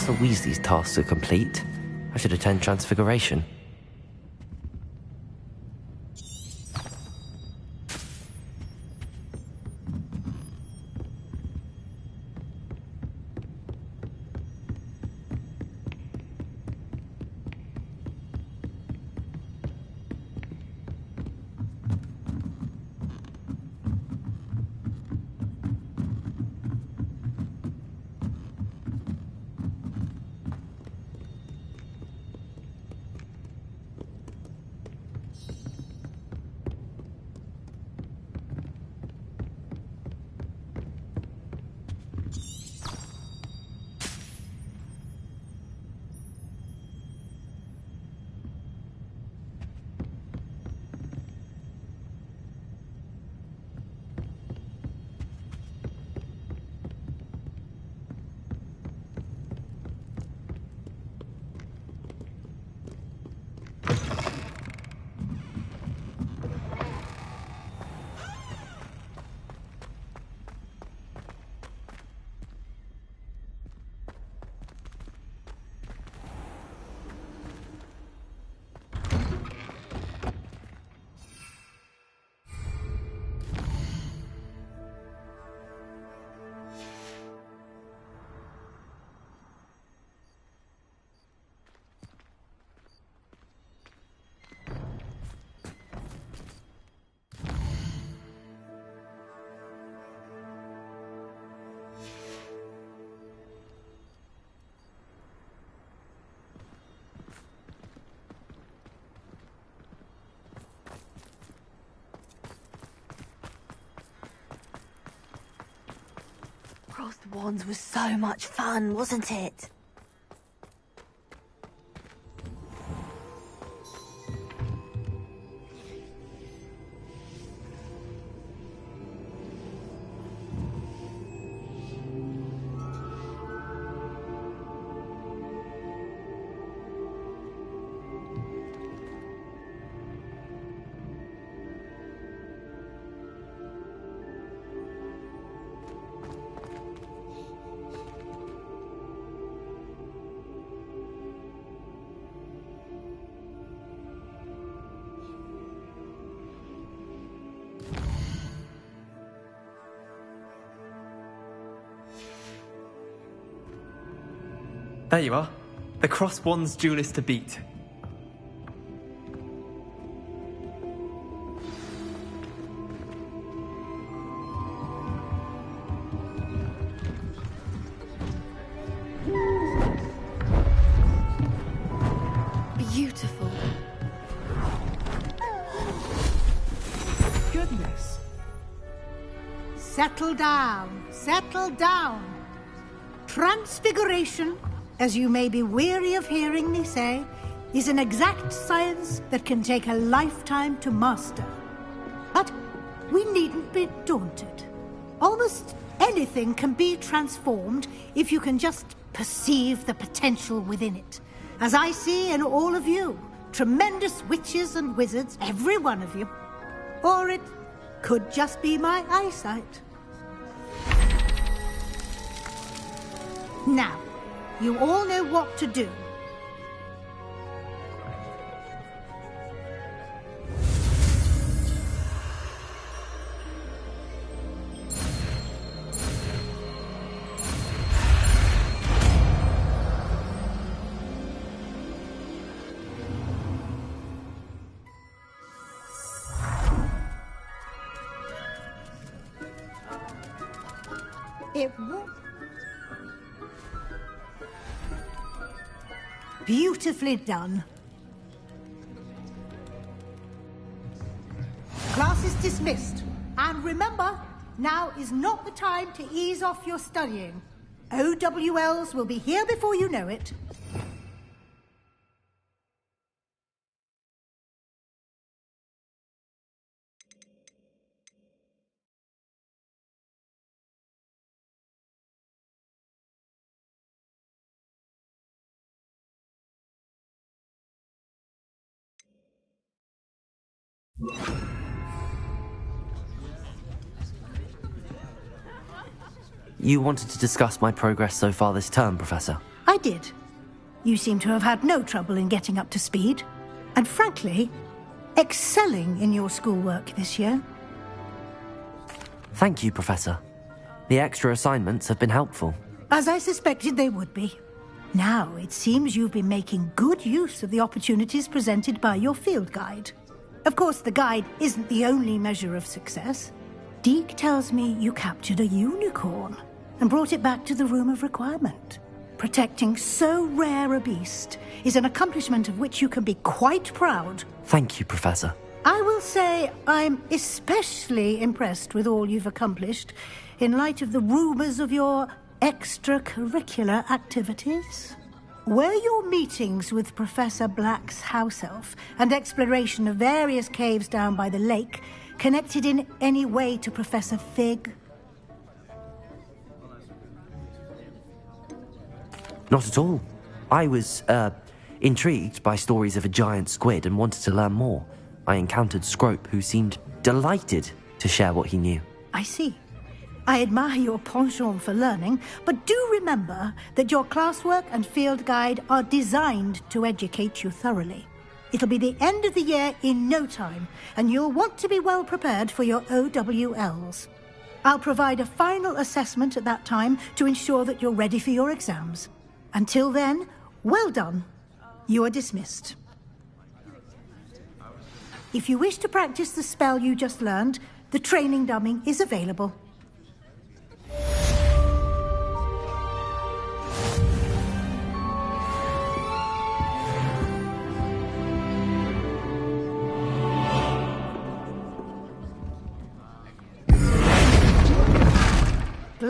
Professor Weasley's tasks are complete. I should attend Transfiguration. Crossed Wands was so much fun, wasn't it? There you are. The Cross Wands duelist to beat. Beautiful. Goodness. Settle down. Settle down. Transfiguration, as you may be weary of hearing me say, is an exact science that can take a lifetime to master. But we needn't be daunted. Almost anything can be transformed if you can just perceive the potential within it. As I see in all of you, tremendous witches and wizards, every one of you. Or it could just be my eyesight. Now, you all know what to do. It won't. Beautifully done. Class is dismissed. And remember, now is not the time to ease off your studying. OWLs will be here before you know it. You wanted to discuss my progress so far this term, Professor? I did. You seem to have had no trouble in getting up to speed. And frankly, excelling in your schoolwork this year. Thank you, Professor. The extra assignments have been helpful. As I suspected they would be. Now, it seems you've been making good use of the opportunities presented by your field guide. Of course, the guide isn't the only measure of success. Deke tells me you captured a unicorn and brought it back to the Room of Requirement. Protecting so rare a beast is an accomplishment of which you can be quite proud. Thank you, Professor. I will say I'm especially impressed with all you've accomplished in light of the rumors of your extracurricular activities. Were your meetings with Professor Black's house elf and exploration of various caves down by the lake connected in any way to Professor Fig? Not at all. I was, intrigued by stories of a giant squid and wanted to learn more. I encountered Scrope, who seemed delighted to share what he knew. I see. I admire your penchant for learning, but do remember that your classwork and field guide are designed to educate you thoroughly. It'll be the end of the year in no time, and you'll want to be well prepared for your OWLs. I'll provide a final assessment at that time to ensure that you're ready for your exams. Until then, well done. You are dismissed. If you wish to practice the spell you just learned, the training dummy is available.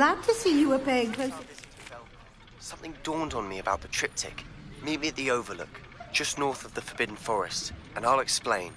glad to see you were paying close. Something dawned on me about the triptych. Meet me at the Overlook, just north of the Forbidden Forest, and I'll explain.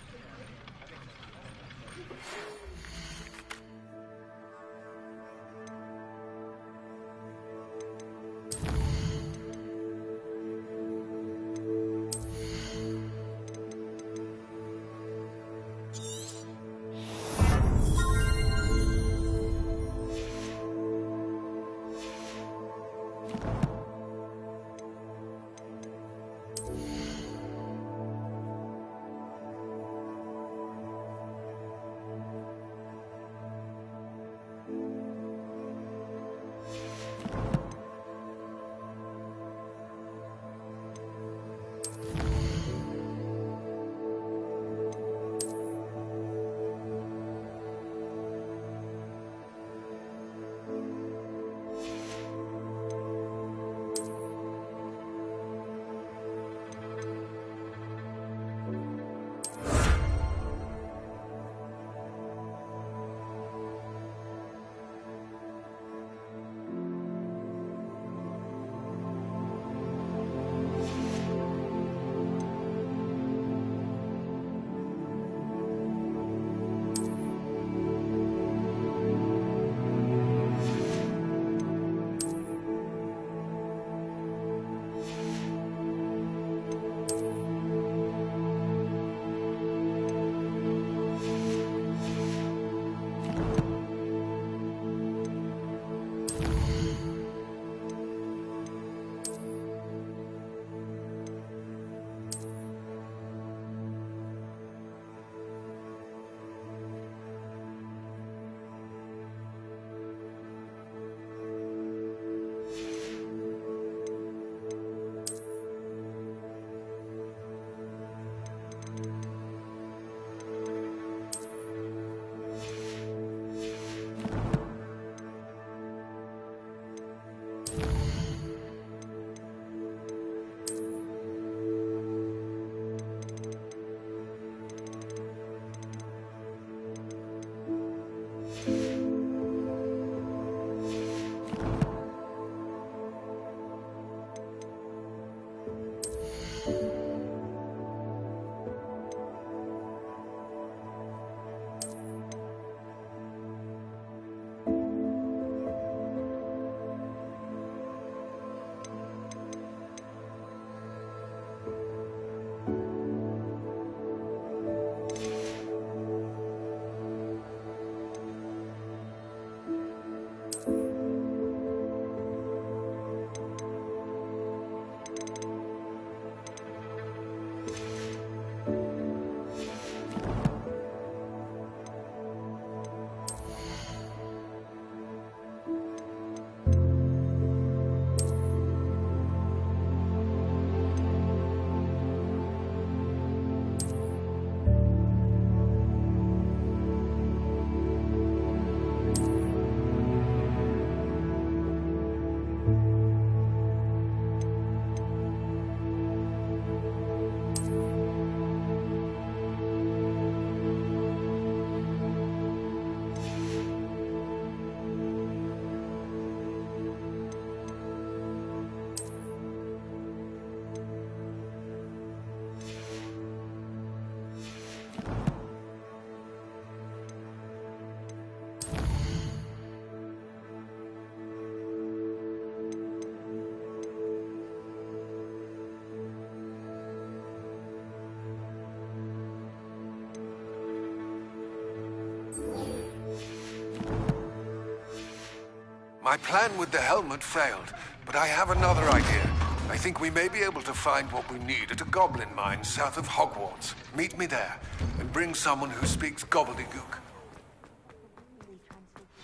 My plan with the helmet failed, but I have another idea. I think we may be able to find what we need at a goblin mine south of Hogwarts. Meet me there, and bring someone who speaks gobbledygook.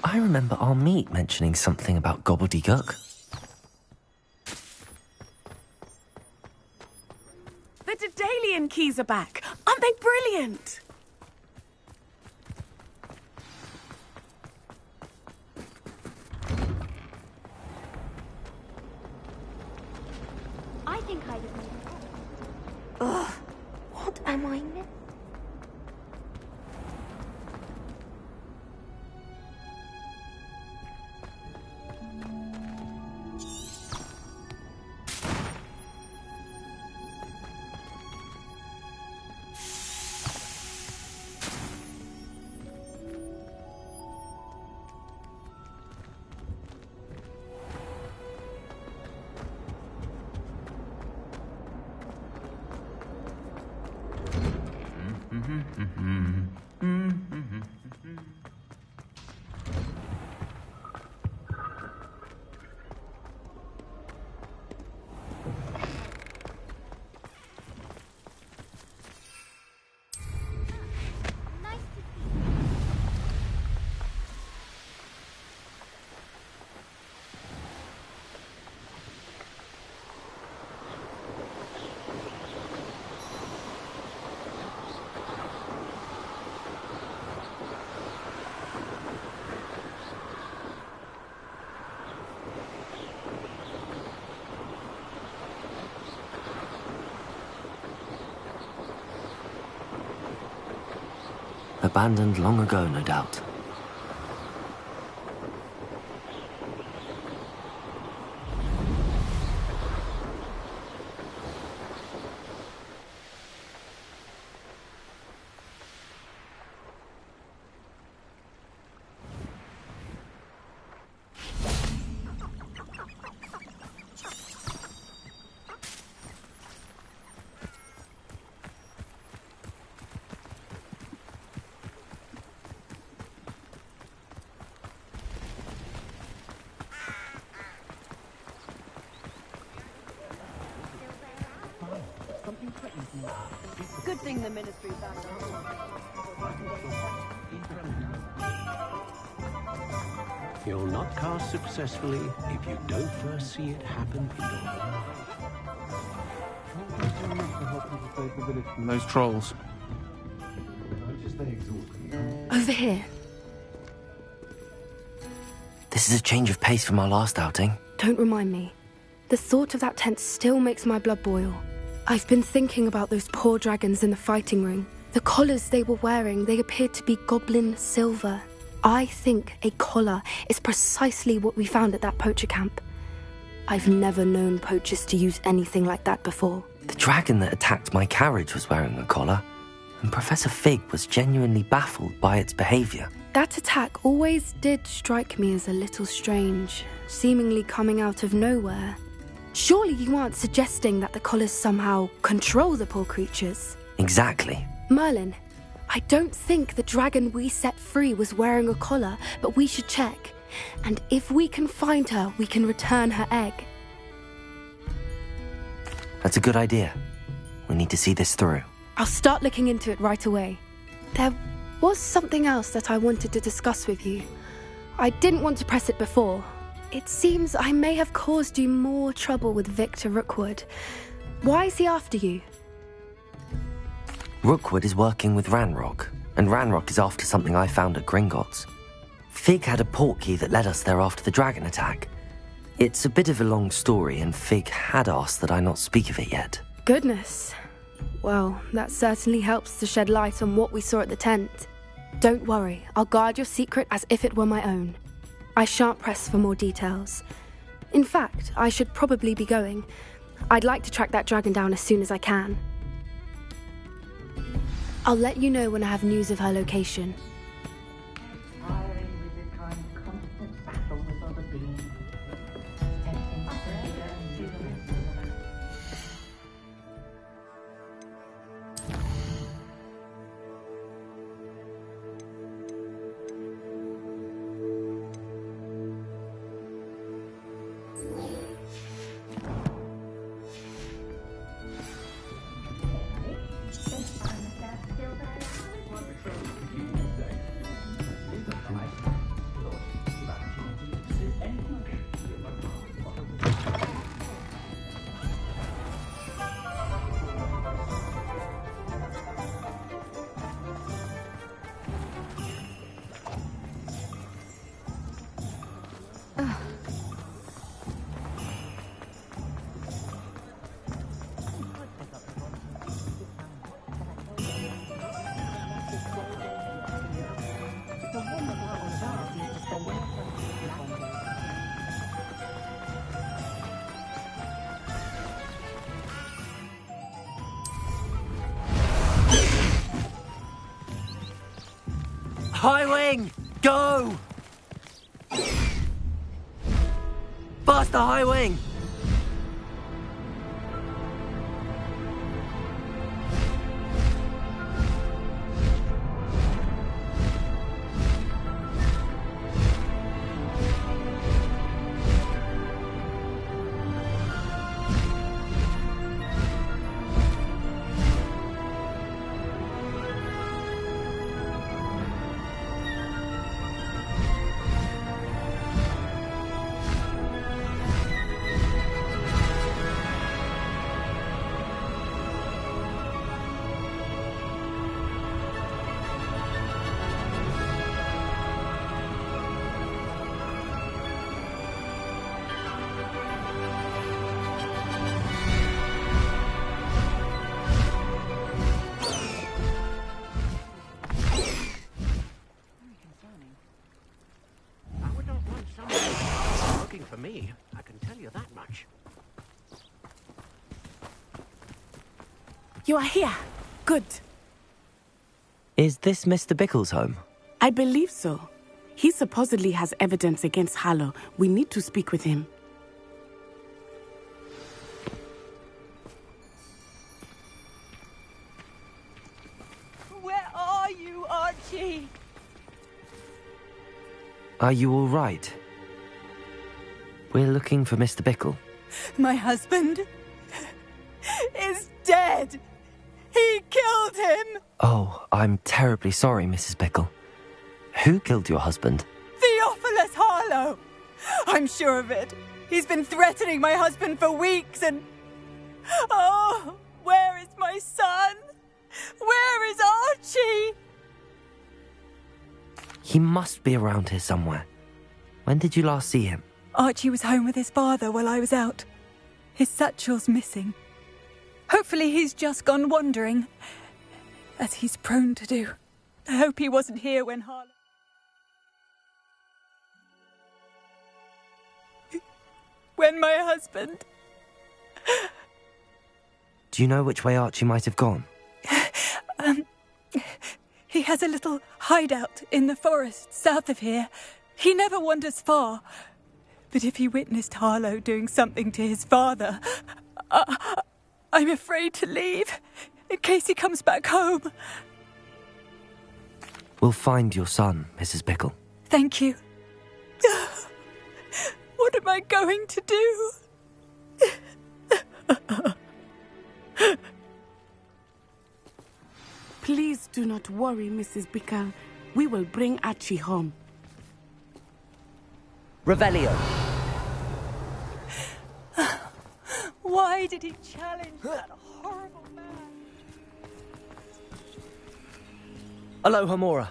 I remember our meet mentioning something about gobbledygook. The Daedalian keys are back. Aren't they brilliant? I think I just... Ugh, what am I missing? Abandoned long ago, no doubt. Good thing the ministry's back. You'll not cast successfully if you don't first see it happen in your own. Those trolls. Over here. This is a change of pace from our last outing. Don't remind me. The thought of that tent still makes my blood boil. I've been thinking about those poor dragons in the fighting ring. The collars they were wearing, they appeared to be goblin silver. I think a collar is precisely what we found at that poacher camp. I've never known poachers to use anything like that before. The dragon that attacked my carriage was wearing a collar, and Professor Fig was genuinely baffled by its behavior. That attack always did strike me as a little strange, seemingly coming out of nowhere. Surely you aren't suggesting that the collars somehow control the poor creatures? Exactly. Merlin, I don't think the dragon we set free was wearing a collar, but we should check. And if we can find her, we can return her egg. That's a good idea. We need to see this through. I'll start looking into it right away. There was something else that I wanted to discuss with you. I didn't want to press it before. It seems I may have caused you more trouble with Victor Rookwood. Why is he after you? Rookwood is working with Ranrock, and Ranrock is after something I found at Gringotts. Fig had a portkey that led us there after the dragon attack. It's a bit of a long story, and Fig had asked that I not speak of it yet. Goodness. Well, that certainly helps to shed light on what we saw at the tent. Don't worry, I'll guard your secret as if it were my own. I shan't press for more details. In fact, I should probably be going. I'd like to track that dragon down as soon as I can. I'll let you know when I have news of her location. High Wing! Go! Faster, High Wing! me, I can tell you that much. You are here. Good. Is this Mr. Bickle's home? I believe so. He supposedly has evidence against Harlow. We need to speak with him. Where are you, Archie? Are you all right? We're looking for Mr. Bickle. My husband is dead. He killed him. Oh, I'm terribly sorry, Mrs. Bickle. Who killed your husband? Theophilus Harlow. I'm sure of it. He's been threatening my husband for weeks and... Oh, where is my son? Where is Archie? He must be around here somewhere. When did you last see him? Archie was home with his father while I was out. His satchel's missing. Hopefully he's just gone wandering, as he's prone to do. I hope he wasn't here when Harlow... When my husband... Do you know which way Archie might have gone? He has a little hideout in the forest south of here. He never wanders far. But if he witnessed Harlow doing something to his father, I'm afraid to leave, in case he comes back home. We'll find your son, Mrs. Bickle. Thank you. What am I going to do? Please do not worry, Mrs. Bickle. We will bring Archie home. Revelio. Why did he challenge that horrible man? Aloha, Mora.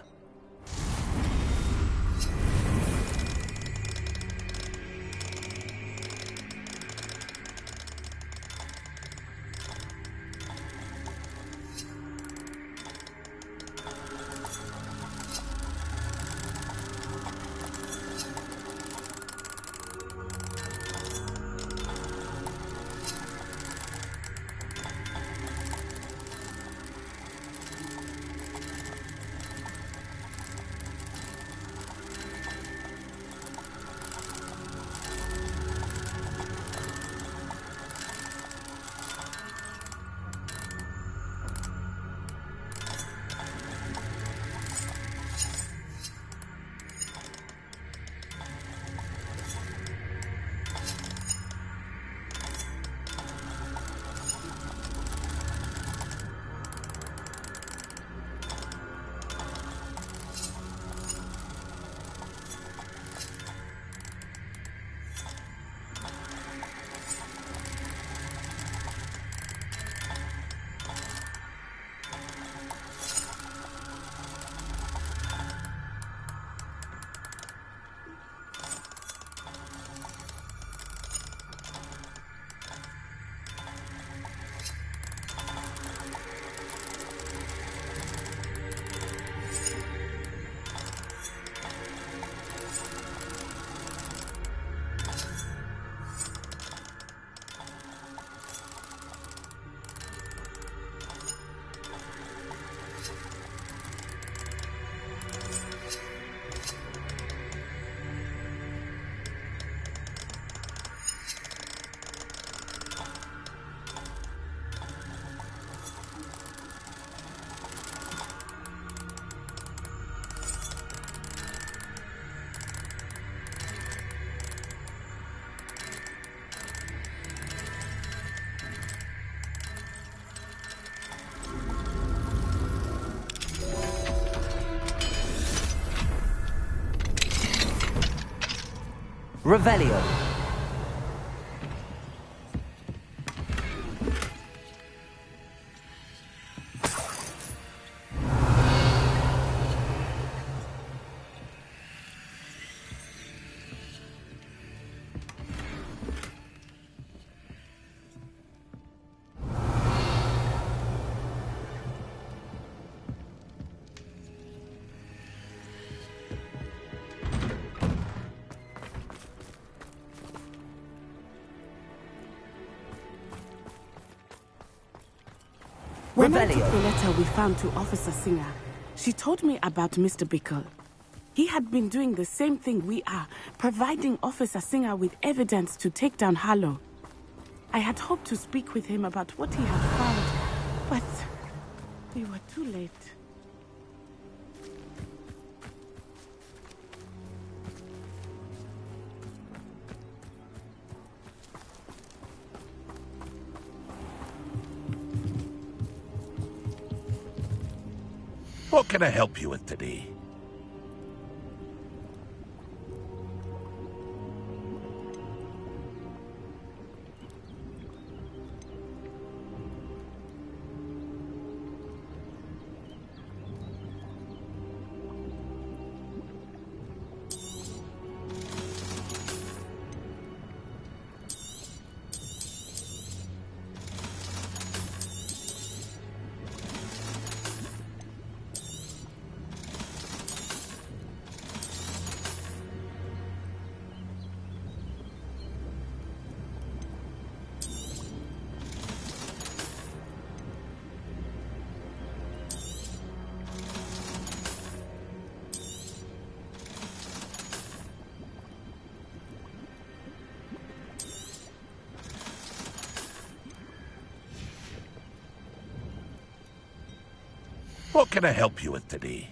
Revelio. When I took the letter we found to Officer Singer, she told me about Mr. Bickle. He had been doing the same thing we are, providing Officer Singer with evidence to take down Harlow. I had hoped to speak with him about what he had found, but we were too late. What can I help you with today? What can I help you with today?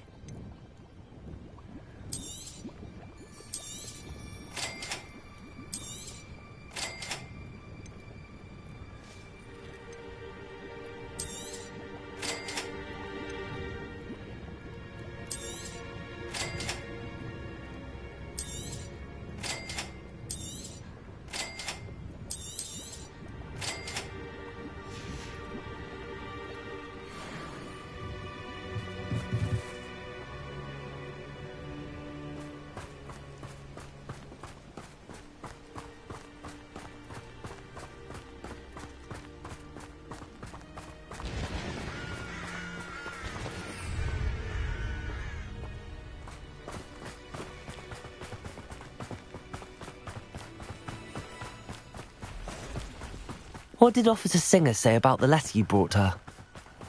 What did Officer Singer say about the letter you brought her?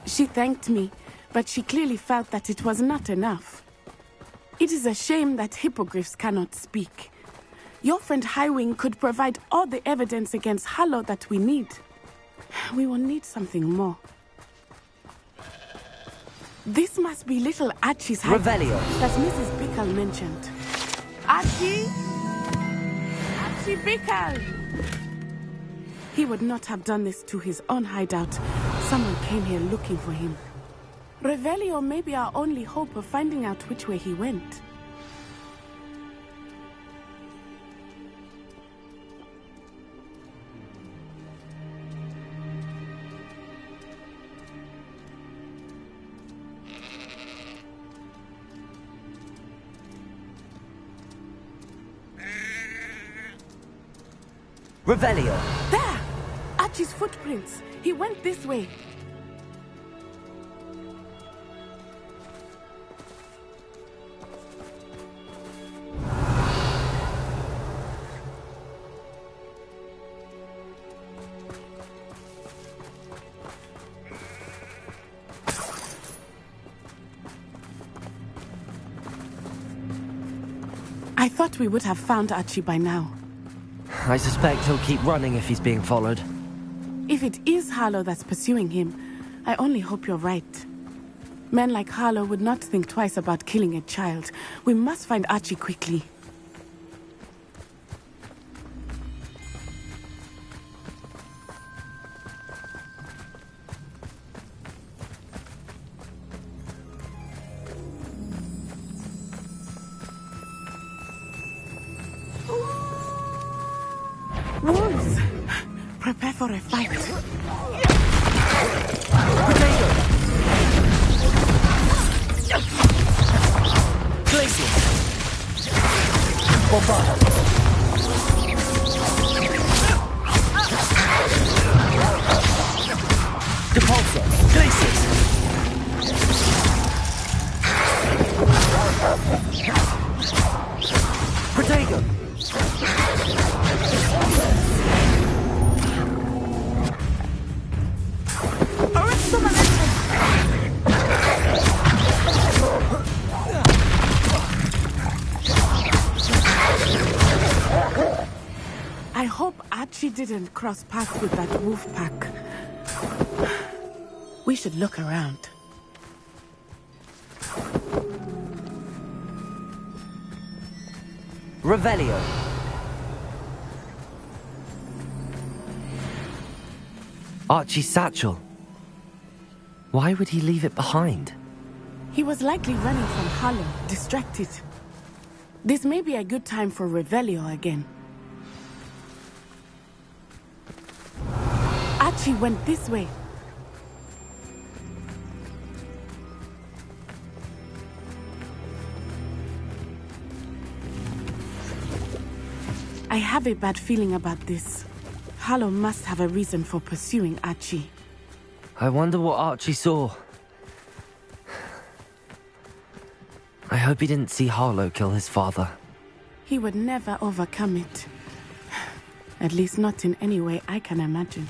She thanked me, but she clearly felt that it was not enough. It is a shame that hippogriffs cannot speak. Your friend Highwing could provide all the evidence against Harlow that we need. We will need something more. This must be little Archie's hideout that Mrs. Bickle mentioned. Archie? Archie Bickle! He would not have done this to his own hideout. Someone came here looking for him. Revelio may be our only hope of finding out which way he went. Revelio! There! Archie's footprints. He went this way. I thought we would have found Archie by now. I suspect he'll keep running if he's being followed. If it is Harlow that's pursuing him, I only hope you're right. Men like Harlow would not think twice about killing a child. We must find Archie quickly. Wolves! Prepare for a fight. Glacier! Bombarda! Depulso! Glaciers! Protego! Arrest the momentum! didn't cross paths with that wolf pack. We should look around. Revelio. Archie's satchel. Why would he leave it behind? He was likely running from Harlow, distracted. This may be a good time for Revelio again. Archie went this way. I have a bad feeling about this. Harlow must have a reason for pursuing Archie. I wonder what Archie saw. I hope he didn't see Harlow kill his father. He would never overcome it. At least not in any way I can imagine.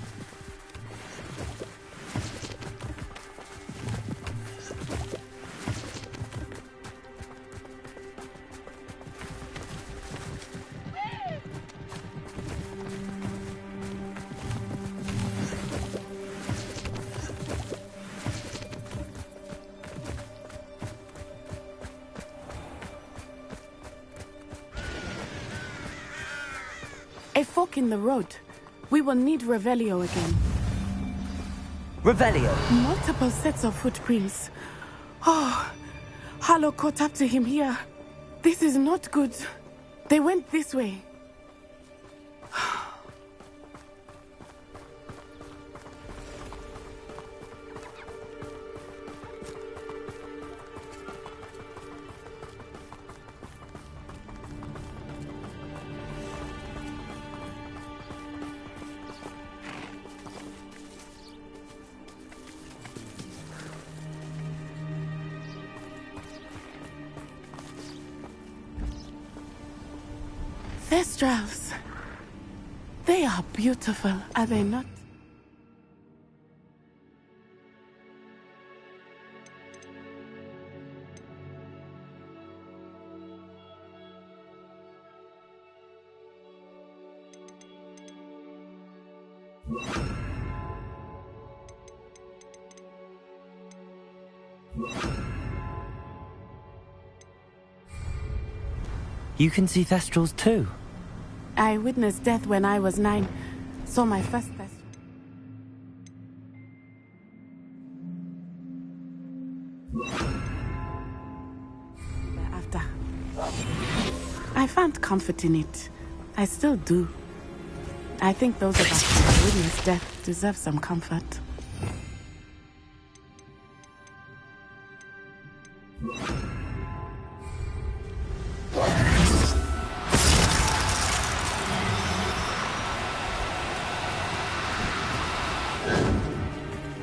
A fork in the road. We will need Revelio again. Revelio! Multiple sets of footprints. Oh, Harlow caught up to him here. This is not good. They went this way. Thestrals. They are beautiful, are they not? You can see Thestrals too? I witnessed death when I was 9. Saw my first Thestral. Thereafter. I found comfort in it. I still do. I think those of us who have witnessed death deserve some comfort.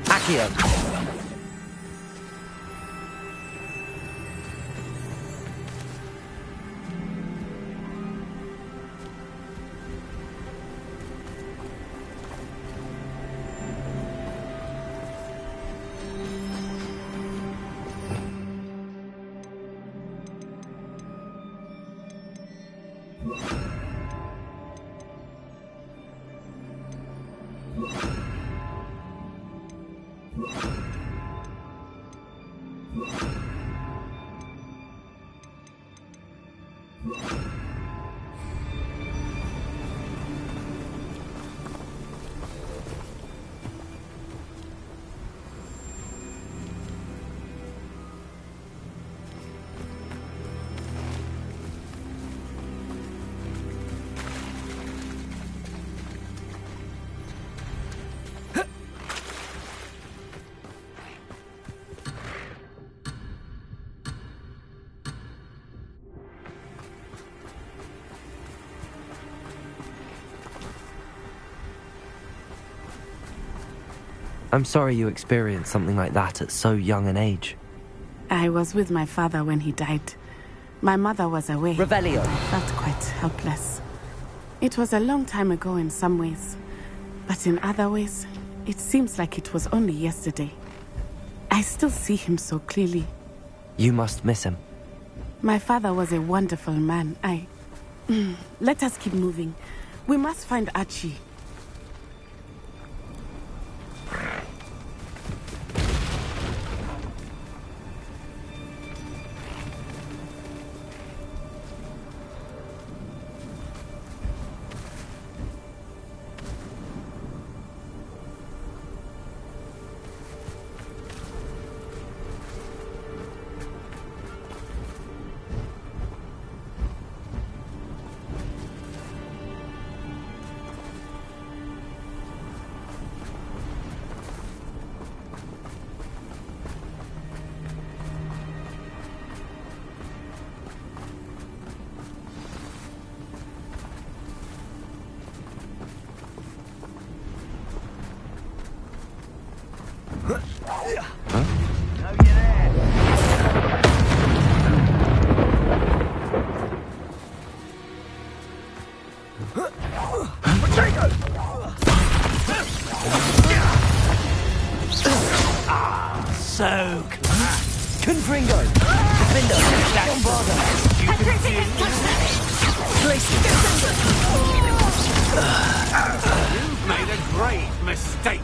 Accio. I'm sorry you experienced something like that at so young an age. I was with my father when he died. My mother was away. Revelio. I felt quite helpless. It was a long time ago in some ways, but in other ways, it seems like it was only yesterday. I still see him so clearly. You must miss him. My father was a wonderful man. Let us keep moving. We must find Archie. Bombarda! You've made a grave mistake.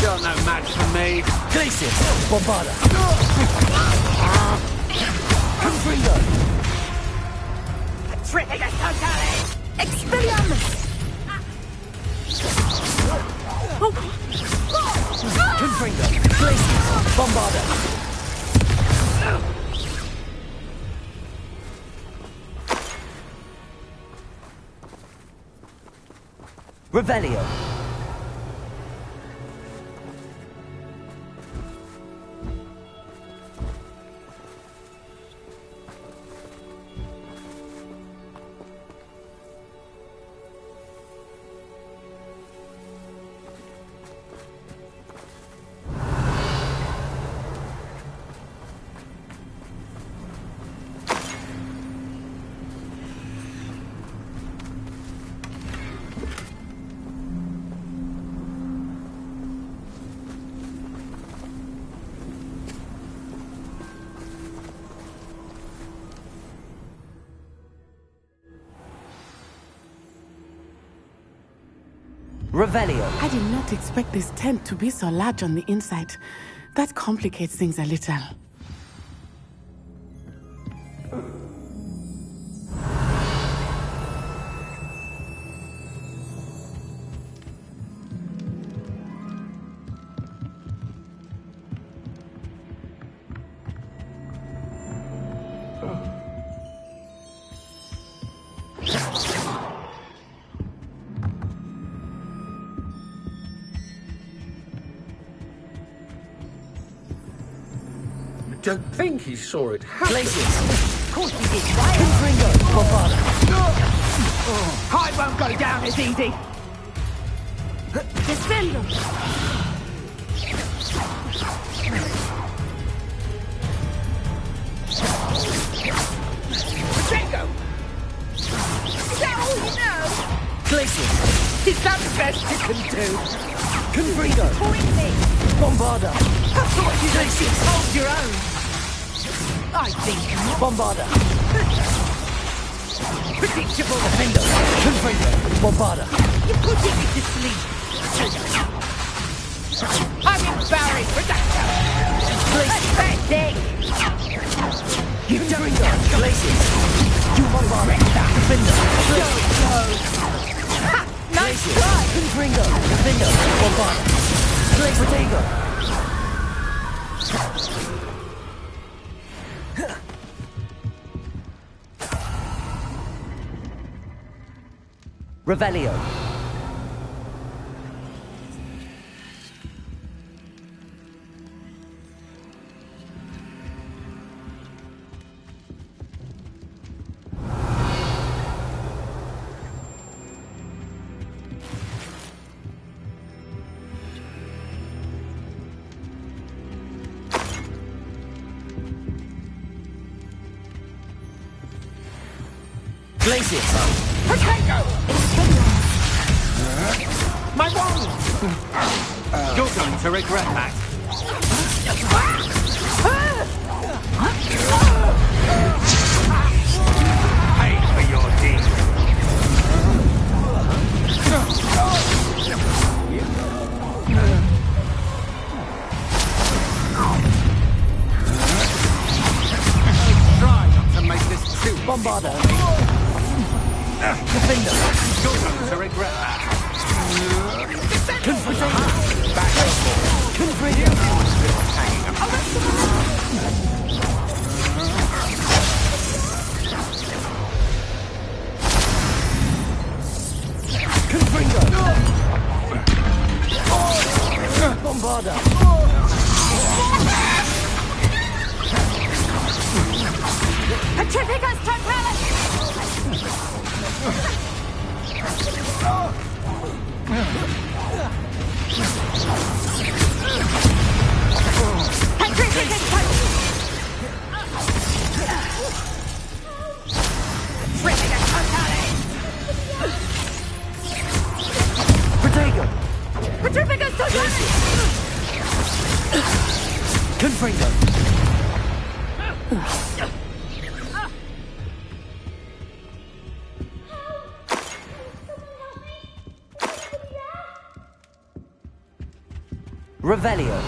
You're no match for me. Glacius! Bombarda! Confringo! Tripping totale! Expelliarmus! Confringo! Glacius! Bombarda! Revelio! Revelio. I did not expect this tent to be so large on the inside. That complicates things a little. Don't think he saw it happen. Glacius! Of course he did. Confringo! Bombarda! I won't go down as easy. Descendo! Protego! Is that all you know? Glacius! Is that the best you can do? Confringo! Point me! Bombarda! I thought you Glacius! Hold your own! I think not. Bombarda! Predictable. Defendo! Confringo! Bombarda! You're putting me to sleep. I'm embarrassed. Protector! Pathetic! Confringo! Glacius! You Bombarda! Defendo! Nice try! Confringo! Defendo! Bombarda! Protego! Revelio. Glacius! Protego! My wand! You're going to regret that. Pay for your deeds. Try not to make this too Bombarda! Defender! You're going to regret that. Confringo! Back and forth. Confringo! Confringo! Bombarda! Petrificus totalis! Petrificus totalis! Petrificus totalis! Protego! Petrificus totalis! Confringo! Revelio.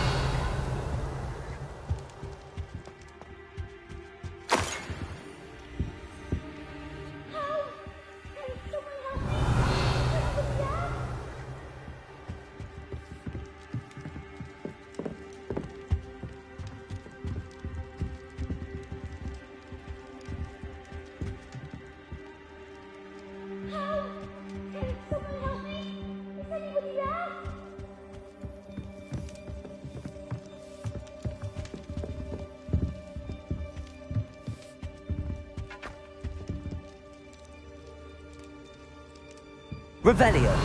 Revelio.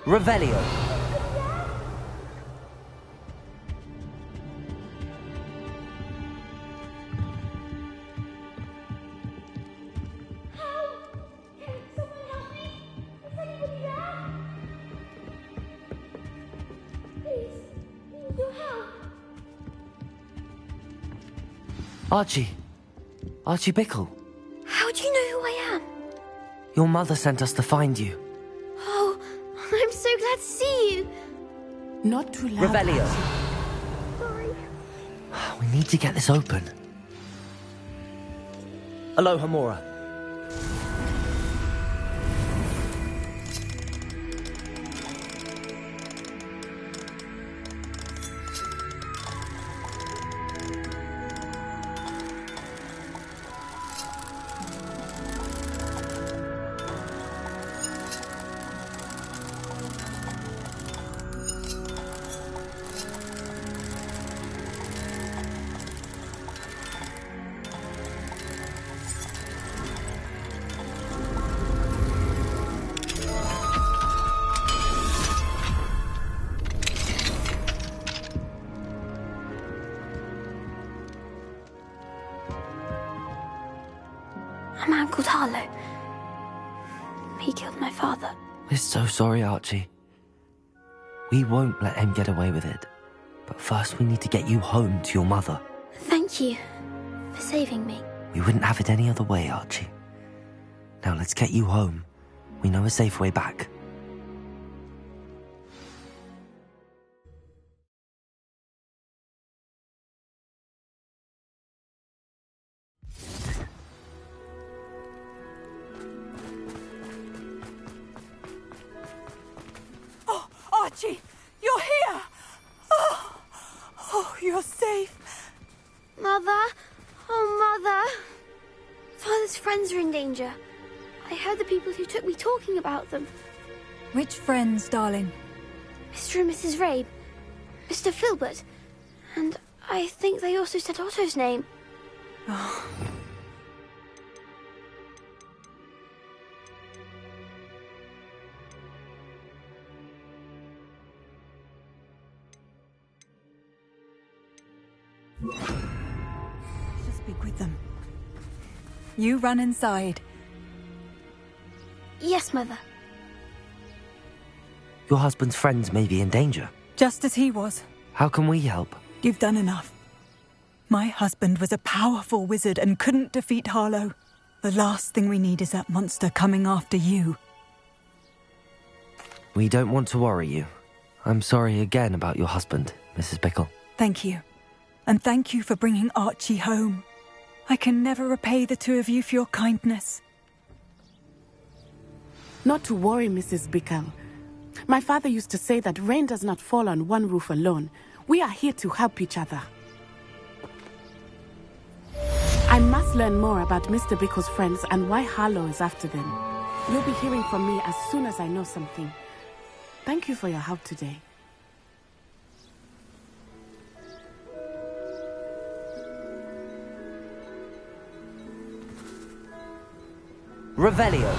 Revelio. Archie. Archie Bickle. How do you know who I am? Your mother sent us to find you. Oh, I'm so glad to see you. Not too loud. Revelio. Sorry. We need to get this open. Aloha, Mora. A man called Harlow. He killed my father. We're so sorry, Archie. We won't let him get away with it. But first we need to get you home to your mother. Thank you for saving me. We wouldn't have it any other way, Archie. Now let's get you home. We know a safe way back. Oh, Archie, you're here! Oh, you're safe. Mother? Oh, Mother. Father's friends are in danger. I heard the people who took me talking about them. Which friends, darling? Mr. and Mrs. Rabe. Mr. Filbert. And I think they also said Otto's name. Oh. Just speak with them. You run inside. Yes, Mother. Your husband's friends may be in danger. Just as he was. How can we help? You've done enough. My husband was a powerful wizard and couldn't defeat Harlow. The last thing we need is that monster coming after you. We don't want to worry you. I'm sorry again about your husband, Mrs. Bickle. Thank you. And thank you for bringing Archie home. I can never repay the two of you for your kindness. Not to worry, Mrs. Bickle. My father used to say that rain does not fall on one roof alone. We are here to help each other. I must learn more about Mr. Bickle's friends and why Harlow is after them. You'll be hearing from me as soon as I know something. Thank you for your help today. Revelio.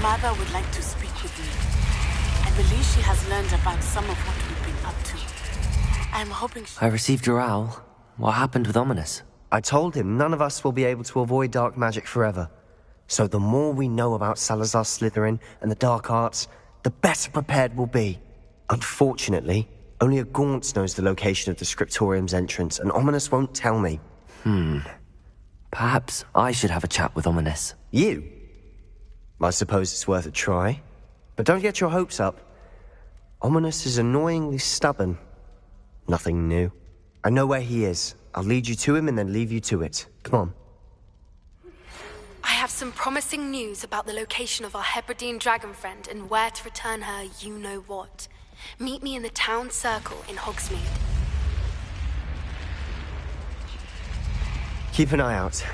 Mother would like to speak with you. I believe she has learned about some of what we've been up to. I'm hoping she... I received your owl. What happened with Ominous? I told him none of us will be able to avoid dark magic forever. So the more we know about Salazar Slytherin and the dark arts, the better prepared we'll be. Unfortunately, only a Gaunt knows the location of the Scriptorium's entrance, and Ominous won't tell me. Perhaps I should have a chat with Ominous. You? I suppose it's worth a try. But don't get your hopes up. Ominous is annoyingly stubborn. Nothing new. I know where he is. I'll lead you to him and then leave you to it. Come on. I have some promising news about the location of our Hebridean dragon friend and where to return her you-know-what. Meet me in the town circle in Hogsmeade. Keep an eye out.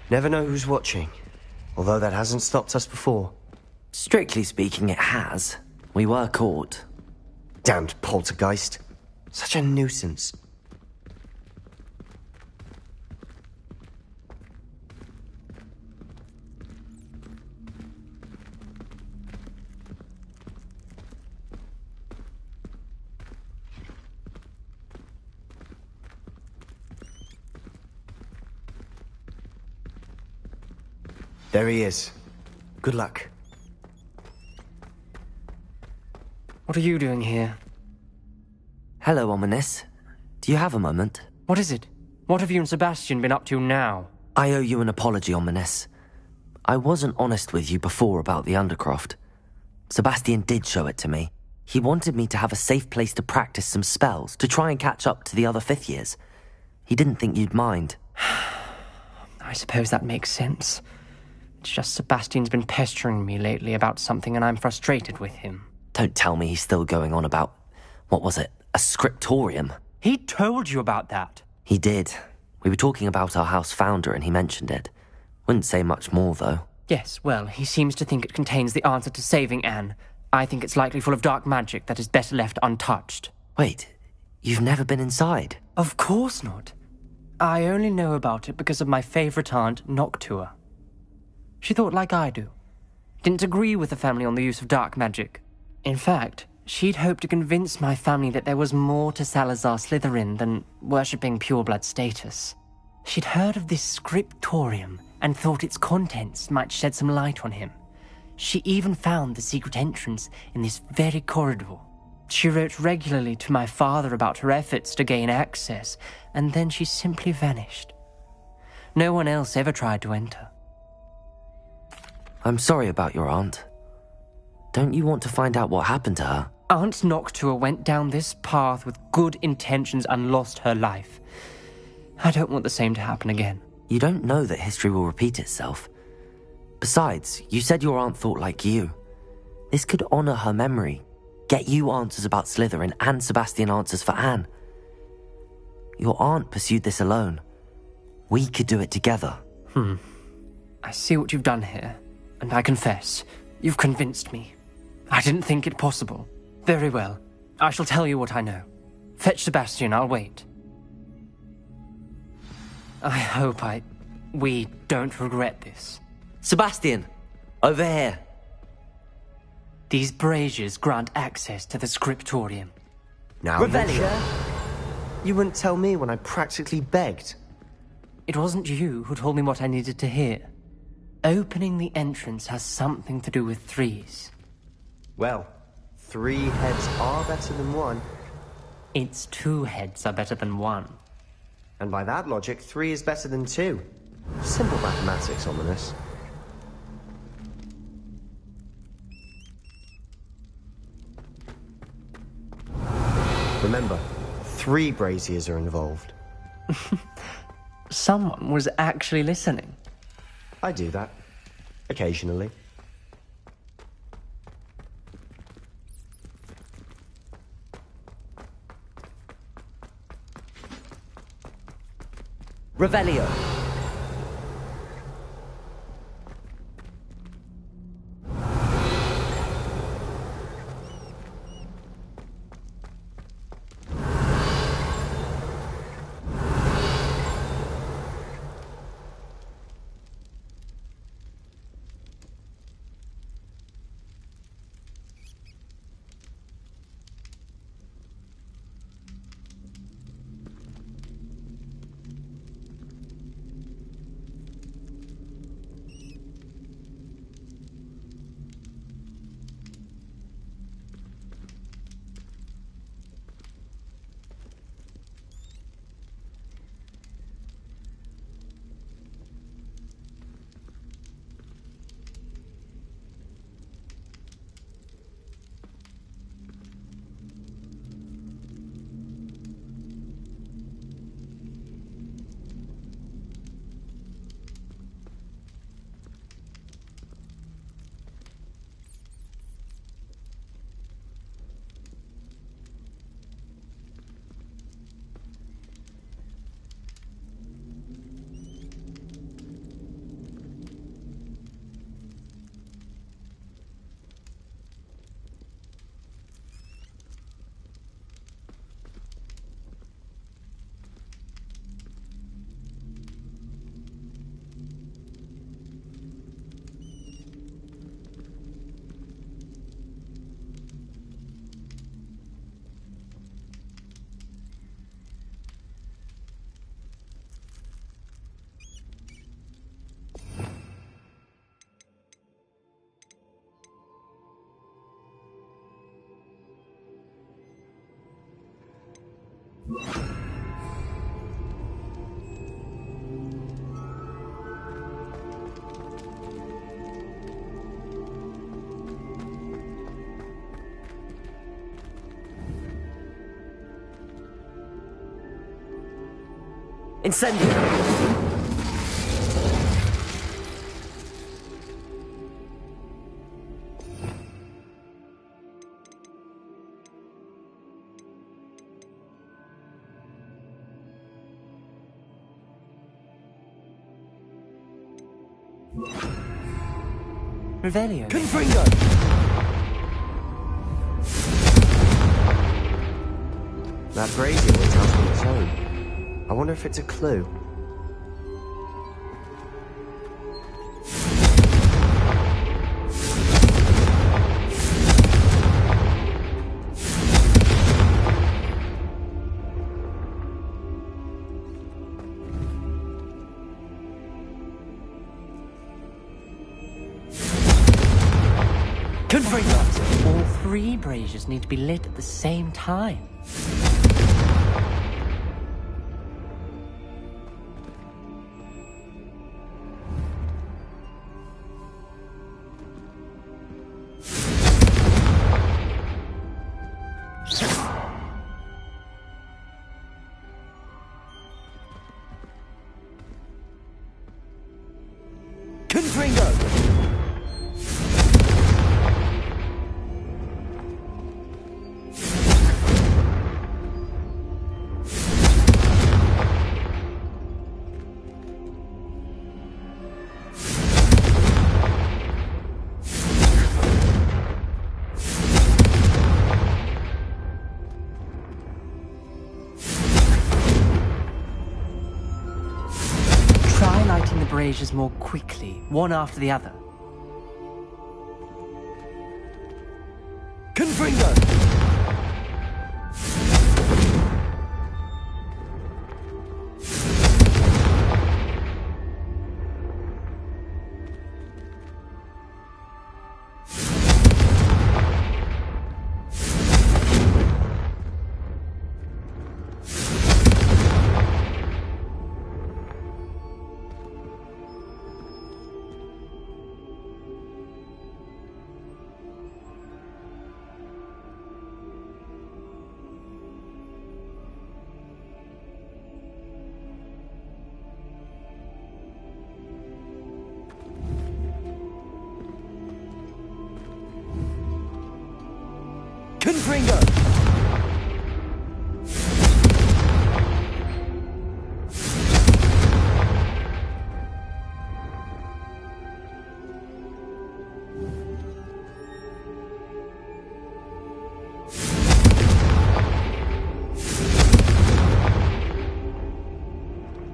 Never know who's watching. Although that hasn't stopped us before. Strictly speaking, it has. We were caught. Damned poltergeist. Such a nuisance. There he is. Good luck. What are you doing here? Hello, Ominous. Do you have a moment? What is it? What have you and Sebastian been up to now? I owe you an apology, Ominous. I wasn't honest with you before about the Undercroft. Sebastian did show it to me. He wanted me to have a safe place to practice some spells, to try and catch up to the other fifth years. He didn't think you'd mind. I suppose that makes sense. It's just Sebastian's been pestering me lately about something and I'm frustrated with him. Don't tell me he's still going on about, what was it, a scriptorium? He told you about that. He did. We were talking about our house founder and he mentioned it. Wouldn't say much more, though. Yes, well, he seems to think it contains the answer to saving Anne. I think it's likely full of dark magic that is better left untouched. Wait, you've never been inside? Of course not. I only know about it because of my favourite aunt, Noctua. She thought like I do. Didn't agree with the family on the use of dark magic. In fact, she'd hoped to convince my family that there was more to Salazar Slytherin than worshipping pureblood status. She'd heard of this scriptorium and thought its contents might shed some light on him. She even found the secret entrance in this very corridor. She wrote regularly to my father about her efforts to gain access, and then she simply vanished. No one else ever tried to enter. I'm sorry about your aunt. Don't you want to find out what happened to her? Aunt Noctua went down this path with good intentions and lost her life. I don't want the same to happen again. You don't know that history will repeat itself. Besides, you said your aunt thought like you. This could honor her memory, get you answers about Slytherin and Sebastian answers for Anne. Your aunt pursued this alone. We could do it together. I see what you've done here, and I confess, you've convinced me. I didn't think it possible. Very well, I shall tell you what I know. Fetch Sebastian, I'll wait. I hope we don't regret this. Sebastian, over here. These braziers grant access to the scriptorium. Now, Revelio. You wouldn't tell me when I practically begged. It wasn't you who told me what I needed to hear. Opening the entrance has something to do with threes. Well, 3 heads are better than 1. It's 2 heads are better than 1. And by that logic, 3 is better than 2. Simple mathematics, Ominous. Remember, 3 braziers are involved. Someone was actually listening. I do that. Occasionally. Revelio. Incendio! Revelio. Confringo! That brazier went out on its own. I wonder if it's a clue. Confringo! All 3 braziers need to be lit at the same time. Confringo! Try lighting the braziers more quickly, one after the other. Confringo! Confringo!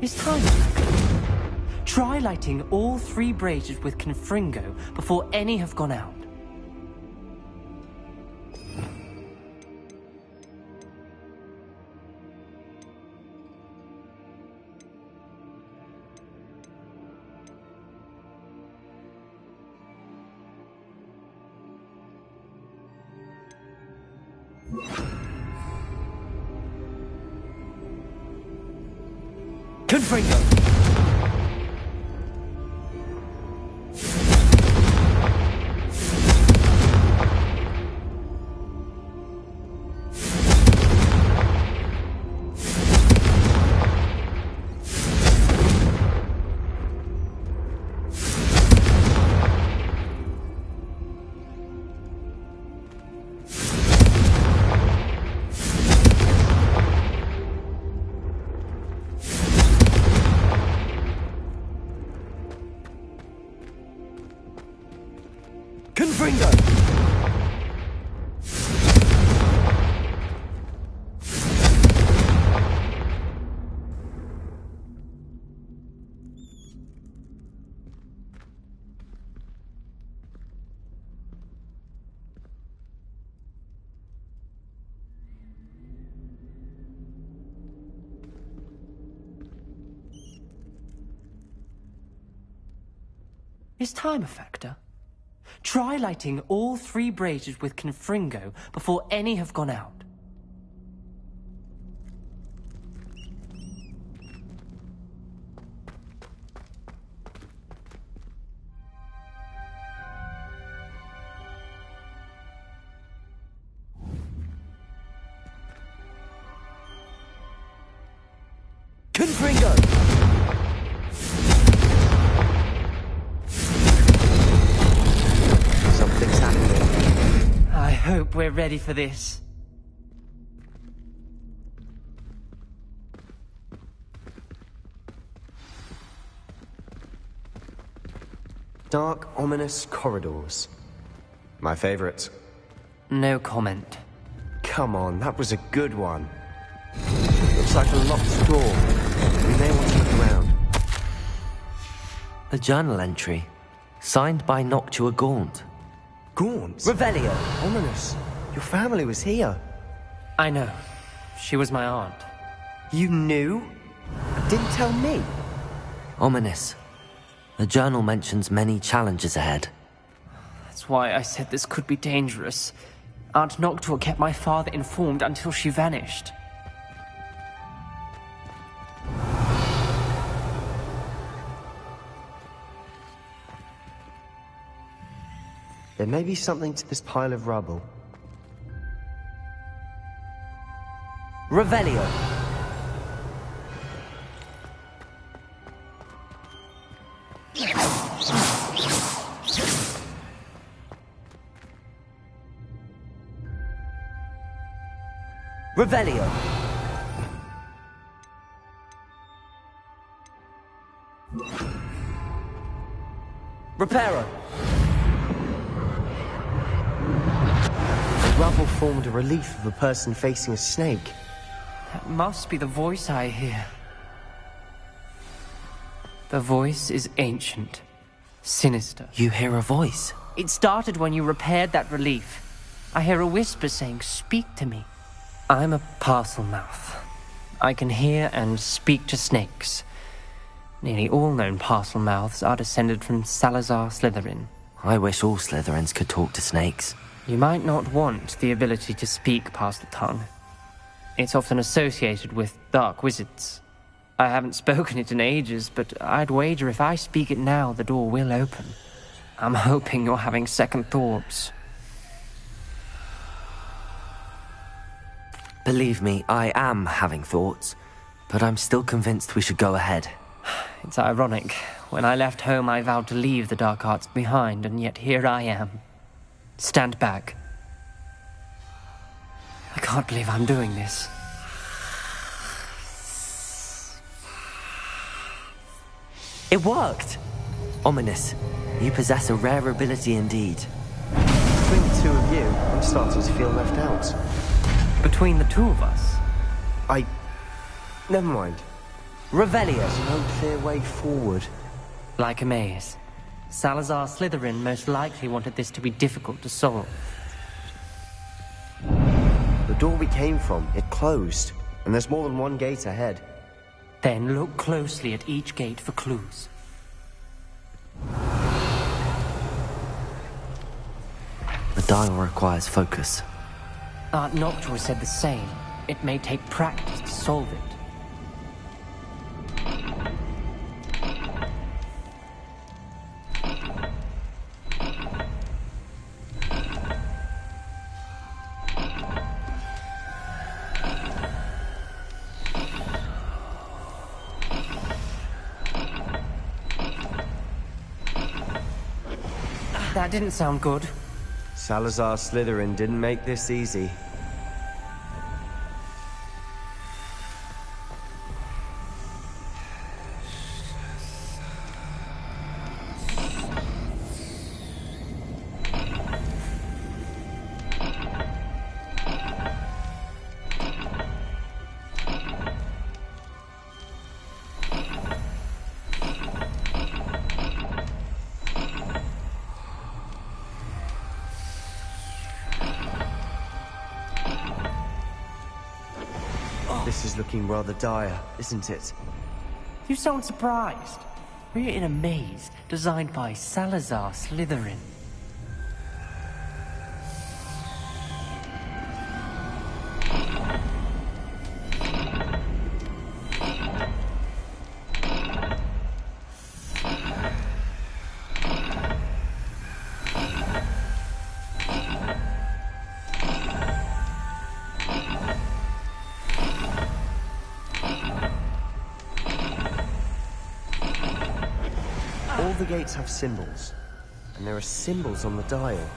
It's time. Try lighting all 3 braziers with Confringo before any have gone out. Confringo! Confringo! Is time a factor? Try lighting all 3 braziers with Confringo before any have gone out. Confringo! Something's happening. I hope we're ready for this. Dark, ominous corridors. My favorite. No comment. Come on, that was a good one. Looks like a locked door. We may want to look around. A journal entry. Signed by Noctua Gaunt. Gaunt? Revelio! Ominous. Your family was here. I know. She was my aunt. You knew? Didn't tell me. Ominous. The journal mentions many challenges ahead. That's why I said this could be dangerous. Aunt Noctua kept my father informed until she vanished. There may be something to this pile of rubble. Revelio! Revelio! Reparo! The rubble formed a relief of a person facing a snake. That must be the voice I hear. The voice is ancient, sinister. You hear a voice? It started when you repaired that relief. I hear a whisper saying, "Speak to me." I'm a parcel mouth. I can hear and speak to snakes. Nearly all known parcel mouths are descended from Salazar Slytherin. I wish all Slytherins could talk to snakes. You might not want the ability to speak parcel tongue. It's often associated with dark wizards. I haven't spoken it in ages, but I'd wager if I speak it now, the door will open. I'm hoping you're having second thoughts. Believe me, I am having thoughts, but I'm still convinced we should go ahead. It's ironic. When I left home, I vowed to leave the dark arts behind, and yet here I am. Stand back. I can't believe I'm doing this. It worked! Ominous, you possess a rare ability indeed. Between the two of you, I'm starting to feel left out. Between the two of us? Never mind. Revelio! There's no clear way forward. Like a maze. Salazar Slytherin most likely wanted this to be difficult to solve. The door we came from, it closed. And there's more than one gate ahead. Then look closely at each gate for clues. The dial requires focus. Aunt Noctua said the same. It may take practice to solve it. That didn't sound good. Salazar Slytherin didn't make this easy. This is looking rather dire, isn't it? You sound surprised. We're in a maze designed by Salazar Slytherin. the gates have symbols, and there are symbols on the dial.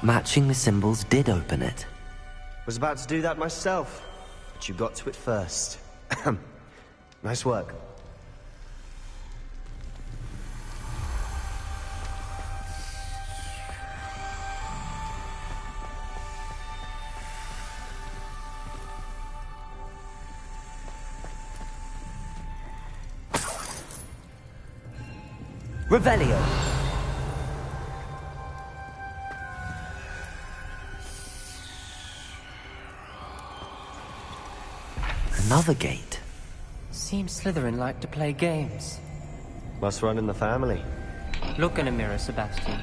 Matching the symbols did open it. Was about to do that myself, but you got to it first. Nice work. Revelio. Another gate. Seems Slytherin like to play games. Must run in the family. Look in a mirror, Sebastian.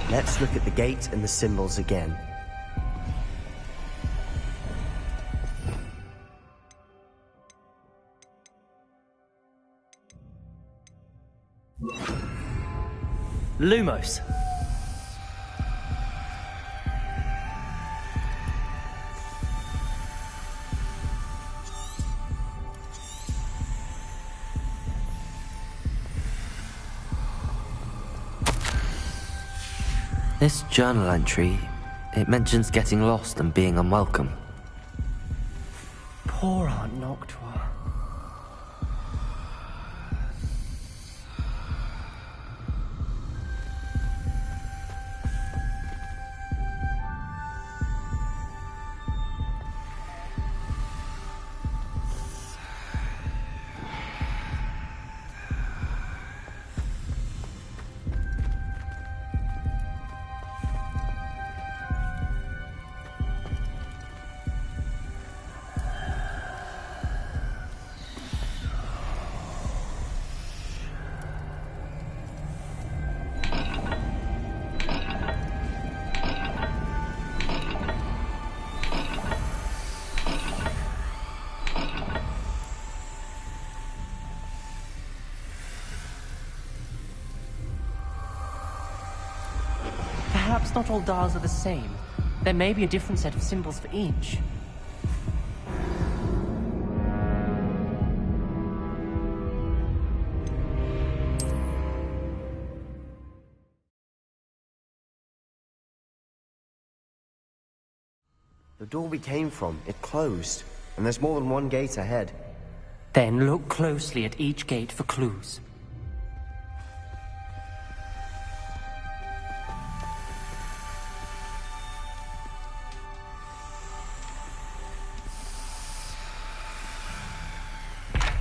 Let's look at the gate and the symbols again. Lumos. This journal entry, it mentions getting lost and being unwelcome. Poor Aunt Noctua. Perhaps not all dials are the same. There may be a different set of symbols for each. The door we came from, it closed, and there's more than one gate ahead. Then look closely at each gate for clues.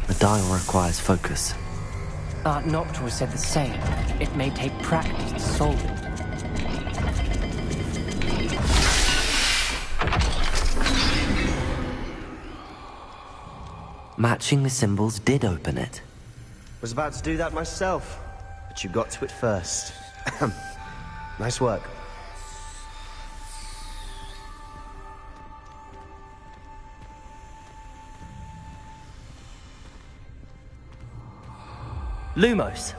The dial requires focus. Aunt Noctua said the same. It may take practice to solve it. Matching the symbols did open it. Was about to do that myself, but you got to it first. Nice work. Lumos.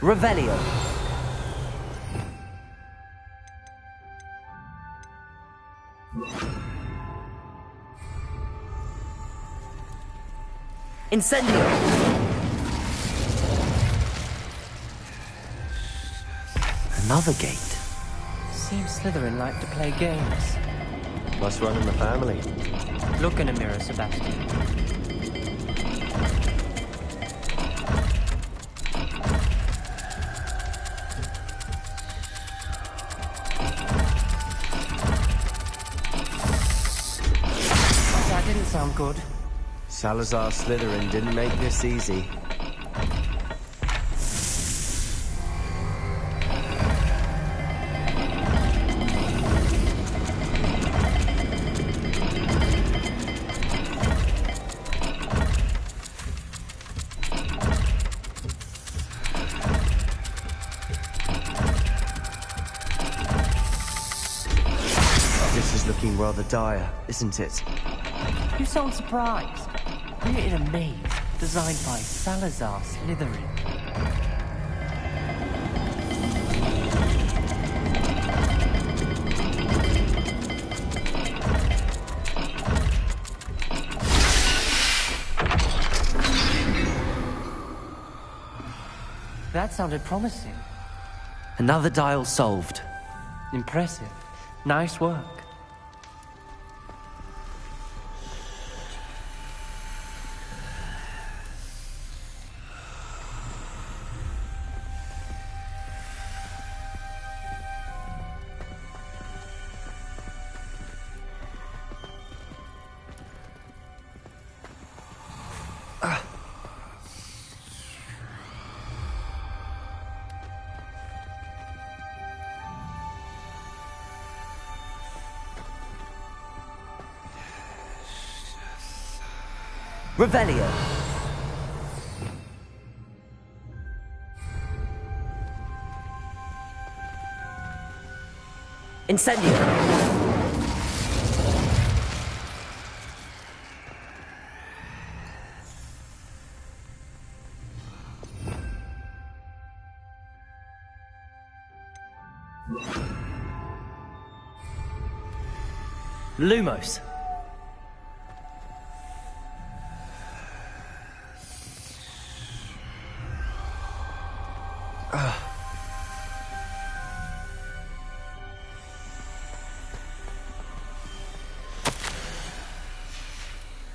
Revelio. Incendio! Another gate. Seems Slytherin like to play games. Must run in the family. Look in a mirror, Sebastian. That didn't sound good. Salazar Slytherin didn't make this easy. This is looking rather dire, isn't it? You sound surprised. We're in a maze designed by Salazar Slytherin. That sounded promising. Another dial solved. Impressive. Nice work. Revelio. Incendio. Lumos.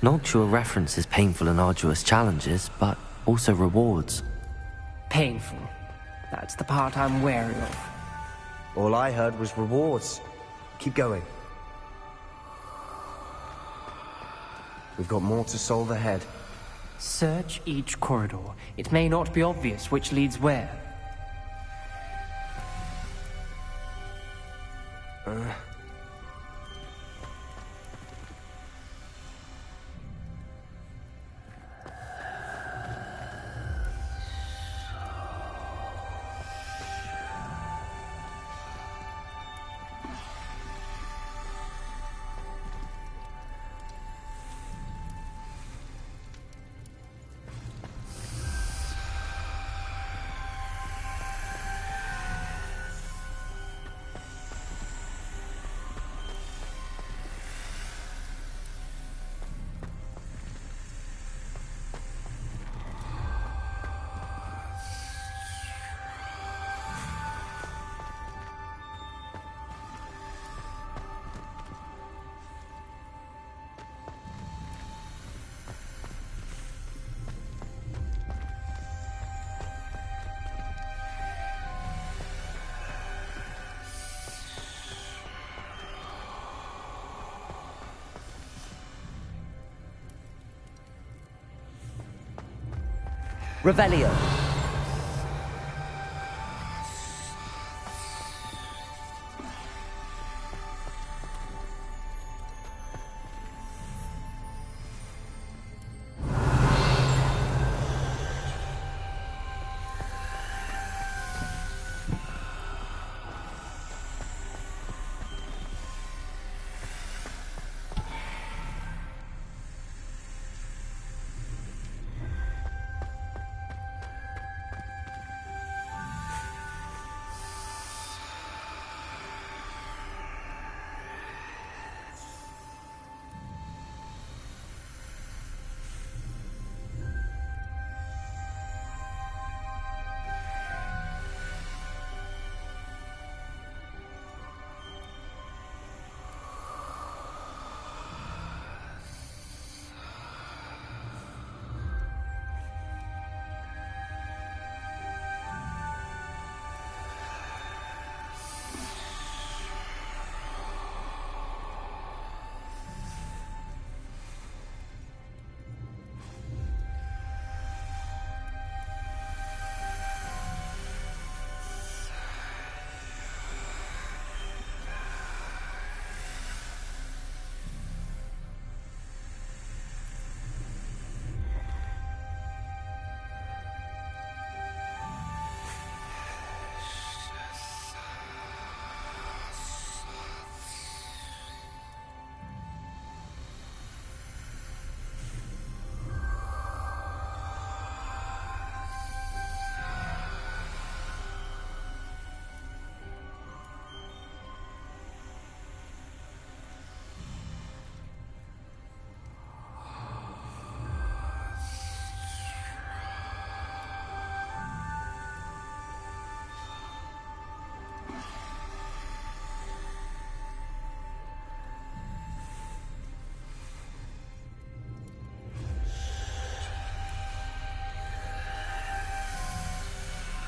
Noctua references painful and arduous challenges, but also rewards. Painful. That's the part I'm wary of. All I heard was rewards. Keep going. We've got more to solve ahead. Search each corridor. It may not be obvious which leads where. Revelio.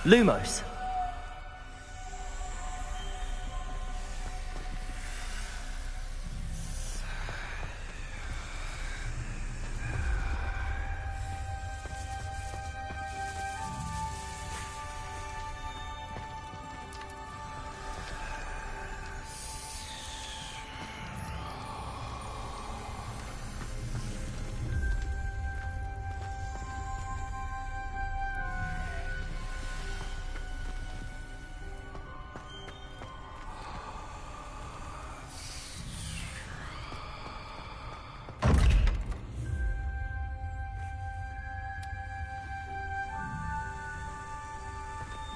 Lumos.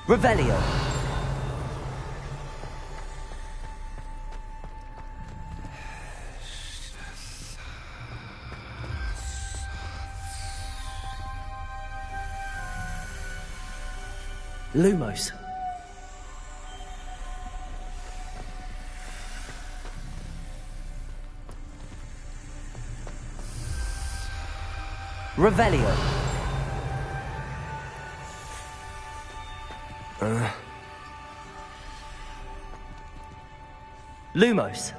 Revelio. Lumos. Revelio. Lumos.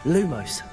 Lumos.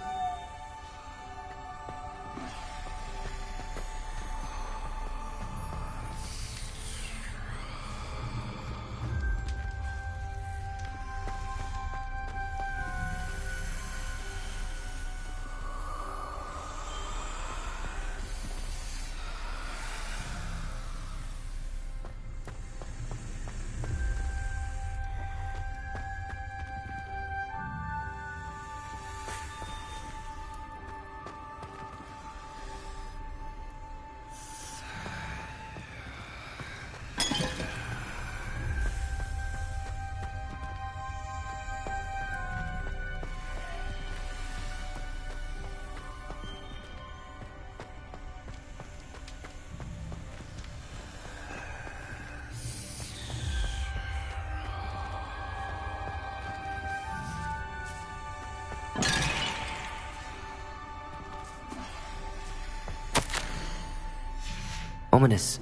Ominous.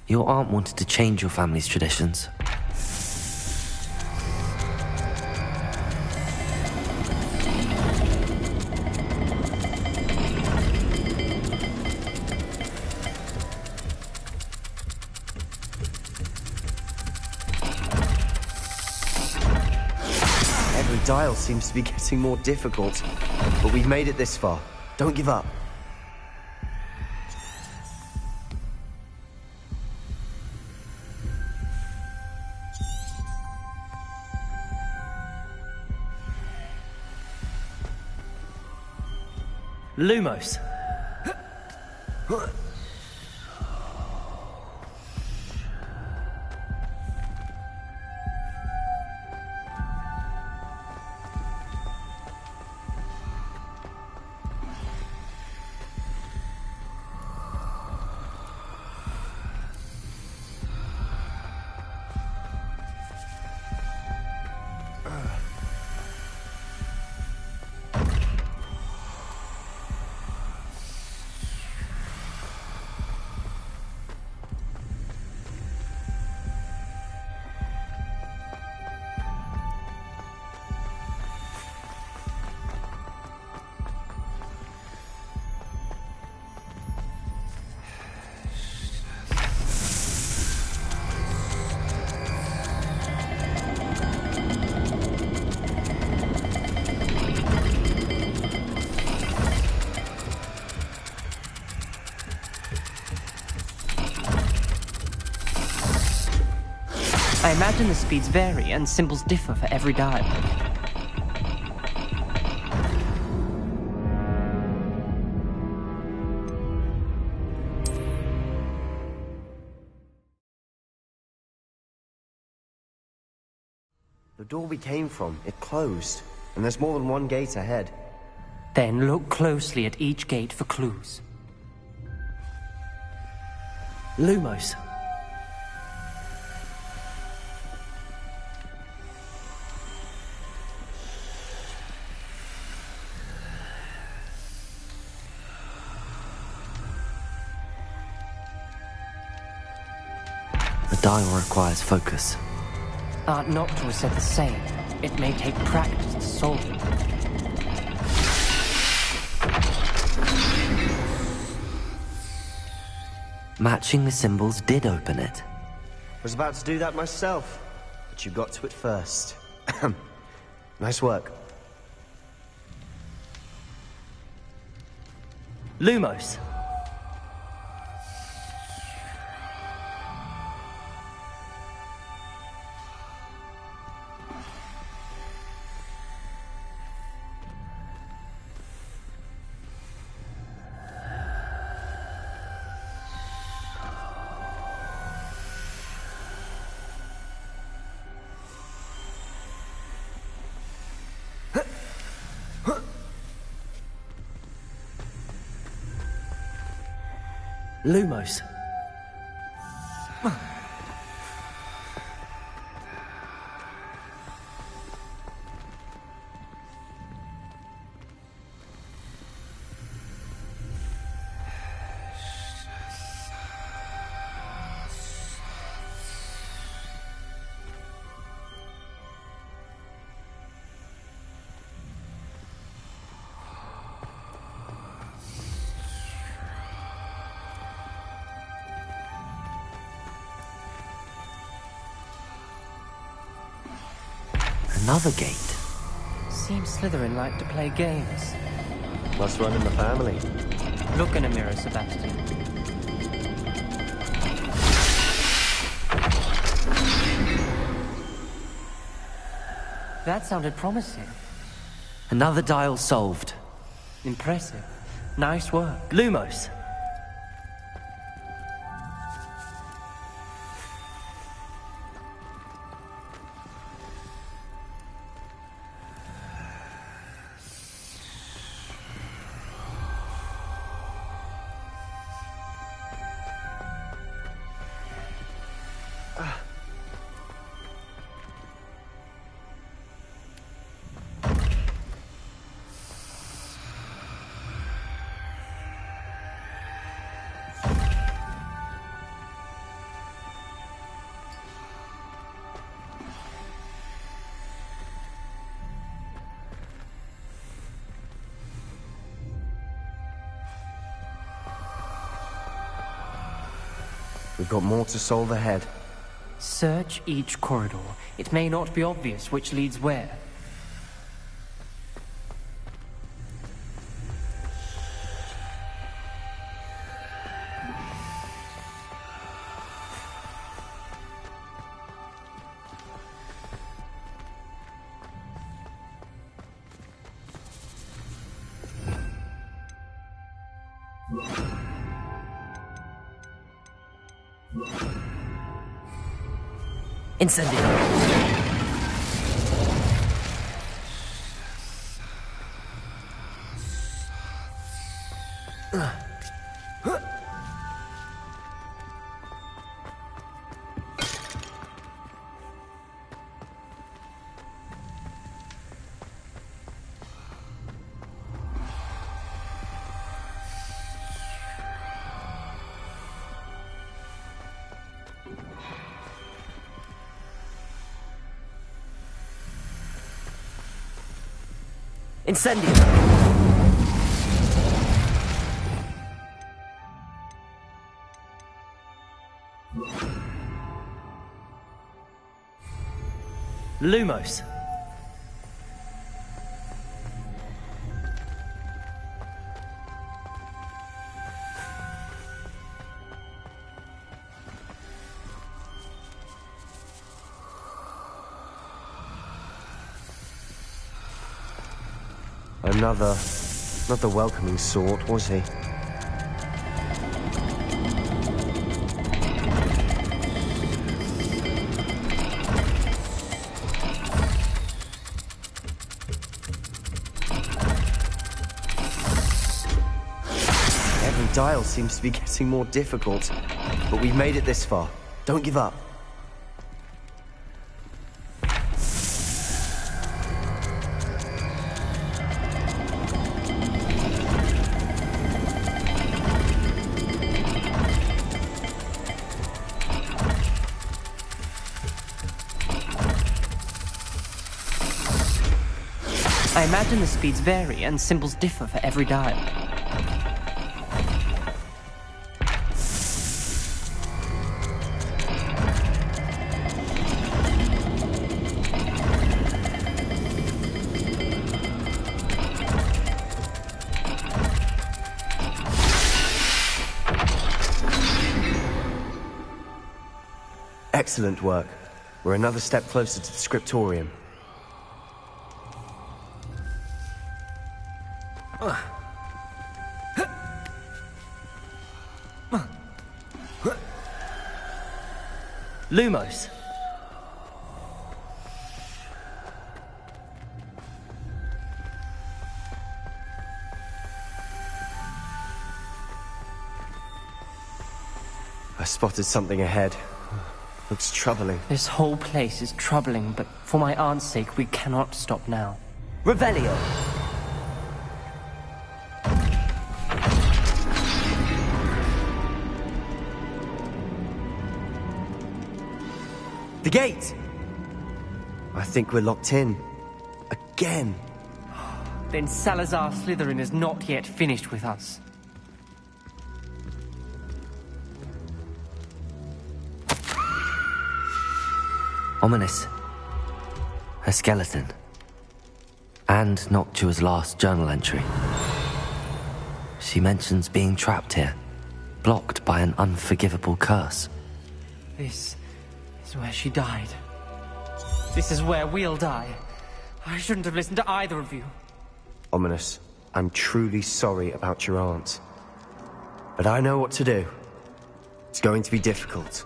Your aunt wanted to change your family's traditions. Every dial seems to be getting more difficult, but we've made it this far. Don't give up. Lumos. I imagine the speeds vary and symbols differ for every dial. The door we came from, it closed, and there's more than one gate ahead. Then look closely at each gate for clues. Lumos. The dial requires focus. Art Noctua said the same. It may take practice to solve it. Matching the symbols did open it. Was about to do that myself, but you got to it first. Nice work. Lumos. Lumos. Another gate. Seems Slytherin like to play games. Must run in the family. Look in a mirror, Sebastian. That sounded promising. Another dial solved. Impressive. Nice work. Lumos. We've got more to solve ahead. Search each corridor. It may not be obvious which leads where. Incendio. Incendio. Lumos. Another not the welcoming sort, was he? Every dial seems to be getting more difficult, but we've made it this far. Don't give up. I imagine the speeds vary and symbols differ for every dial. Excellent work. We're another step closer to the scriptorium. Lumos. I spotted something ahead. Looks troubling. This whole place is troubling, but for my aunt's sake, we cannot stop now. Revelio. The gate! I think we're locked in. Again. Then Salazar Slytherin is not yet finished with us. Ominous. Her skeleton. And Noctua's last journal entry. She mentions being trapped here, blocked by an unforgivable curse. This is where she died. This is where we'll die. I shouldn't have listened to either of you. Ominous, I'm truly sorry about your aunt. But I know what to do. It's going to be difficult.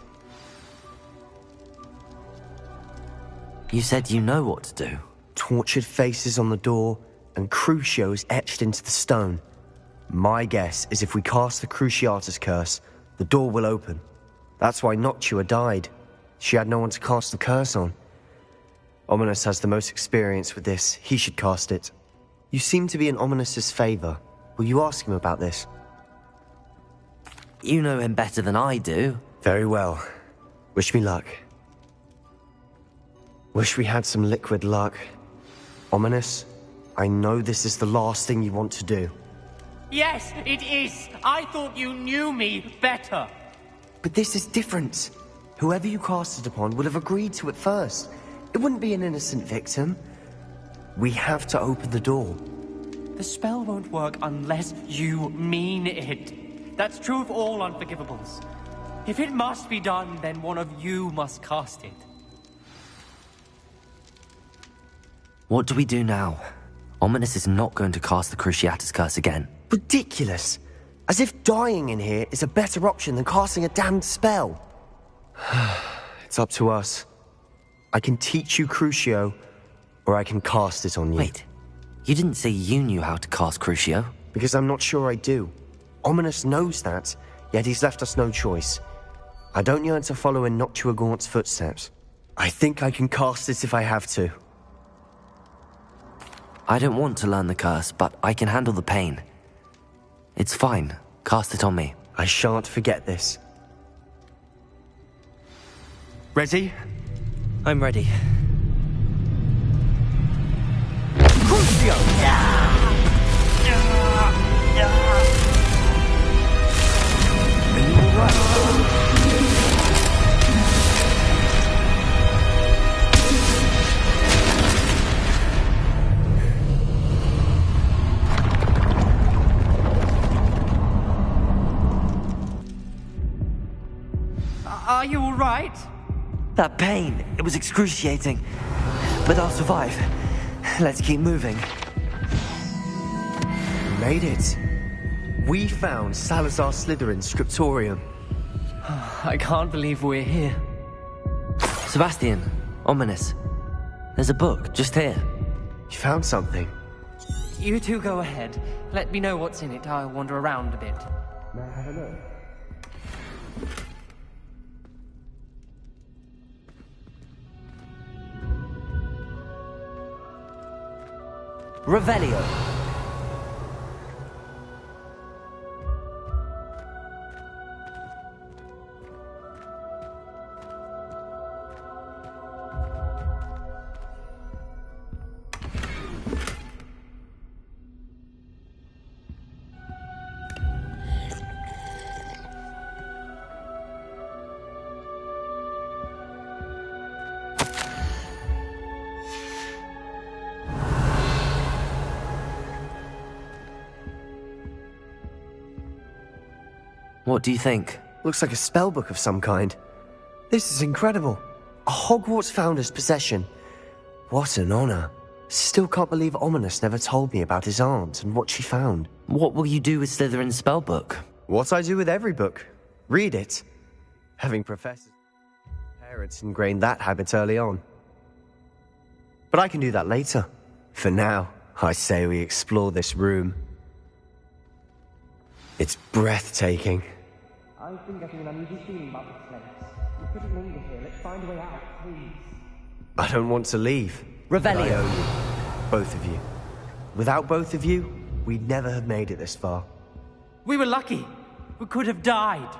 You said you know what to do. Tortured faces on the door, and Crucios etched into the stone. My guess is if we cast the Cruciatus curse, the door will open. That's why Noctua died. She had no one to cast the curse on. Ominous has the most experience with this. He should cast it. You seem to be in Ominous's favor. Will you ask him about this? You know him better than I do. Very well. Wish me luck. Wish we had some liquid luck. Ominous, I know this is the last thing you want to do. Yes, it is. I thought you knew me better. But this is different. Whoever you cast it upon would have agreed to it first. It wouldn't be an innocent victim. We have to open the door. The spell won't work unless you mean it. That's true of all unforgivables. If it must be done, then one of you must cast it. What do we do now? Ominous is not going to cast the Cruciatus curse again. Ridiculous. As if dying in here is a better option than casting a damned spell. It's up to us. I can teach you Crucio, or I can cast it on you. Wait, you didn't say you knew how to cast Crucio? Because I'm not sure I do. Ominous knows that, yet he's left us no choice. I don't yearn to follow in Noctua Gaunt's footsteps. I think I can cast it if I have to. I don't want to learn the curse, but I can handle the pain. It's fine. Cast it on me. I shan't forget this. Ready? I'm ready. Crucio! Are you all right? That pain, it was excruciating. But I'll survive. Let's keep moving. made it. We found Salazar Slytherin's scriptorium. I can't believe we're here. Sebastian, ominous. There's a book just here. You found something? You two go ahead. Let me know what's in it. I'll wander around a bit. May I have a look? Revelio. What do you think? Looks like a spellbook of some kind. This is incredible. A Hogwarts founder's possession. What an honor. Still can't believe Ominous never told me about his aunt and what she found. What will you do with Slytherin's spellbook? What I do with every book. Read it. Having professors and parents ingrained that habit early on. But I can do that later. For now, I say we explore this room. It's breathtaking. I've been getting an uneasy feeling about this place. We couldn't linger here. Let's find a way out, please. I don't want to leave. Revelio. I owe you. Both of you. Without both of you, we'd never have made it this far. We were lucky. We could have died.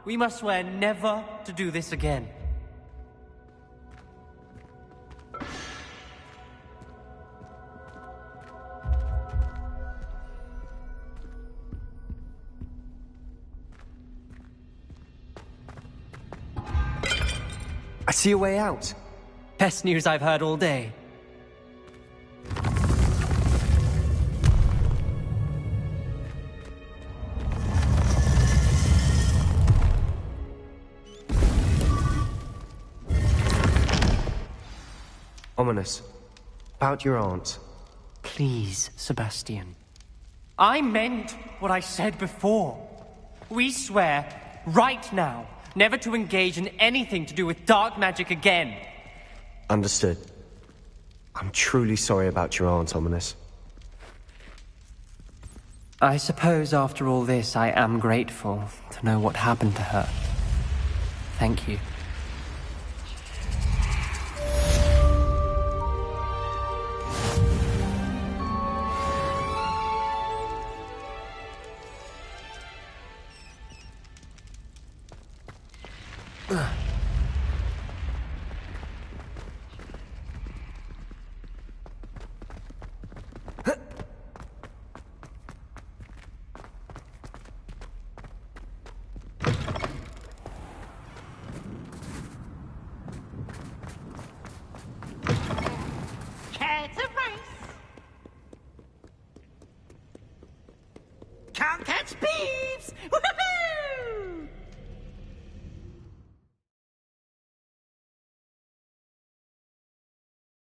We must swear never to do this again. I see a way out. Best news I've heard all day. Ominous. About your aunt. Please, Sebastian. I meant what I said before. We swear, right now, never to engage in anything to do with dark magic again. Understood. I'm truly sorry about your aunt, Ominous. I suppose after all this, I am grateful to know what happened to her. Thank you. Can't catch thieves!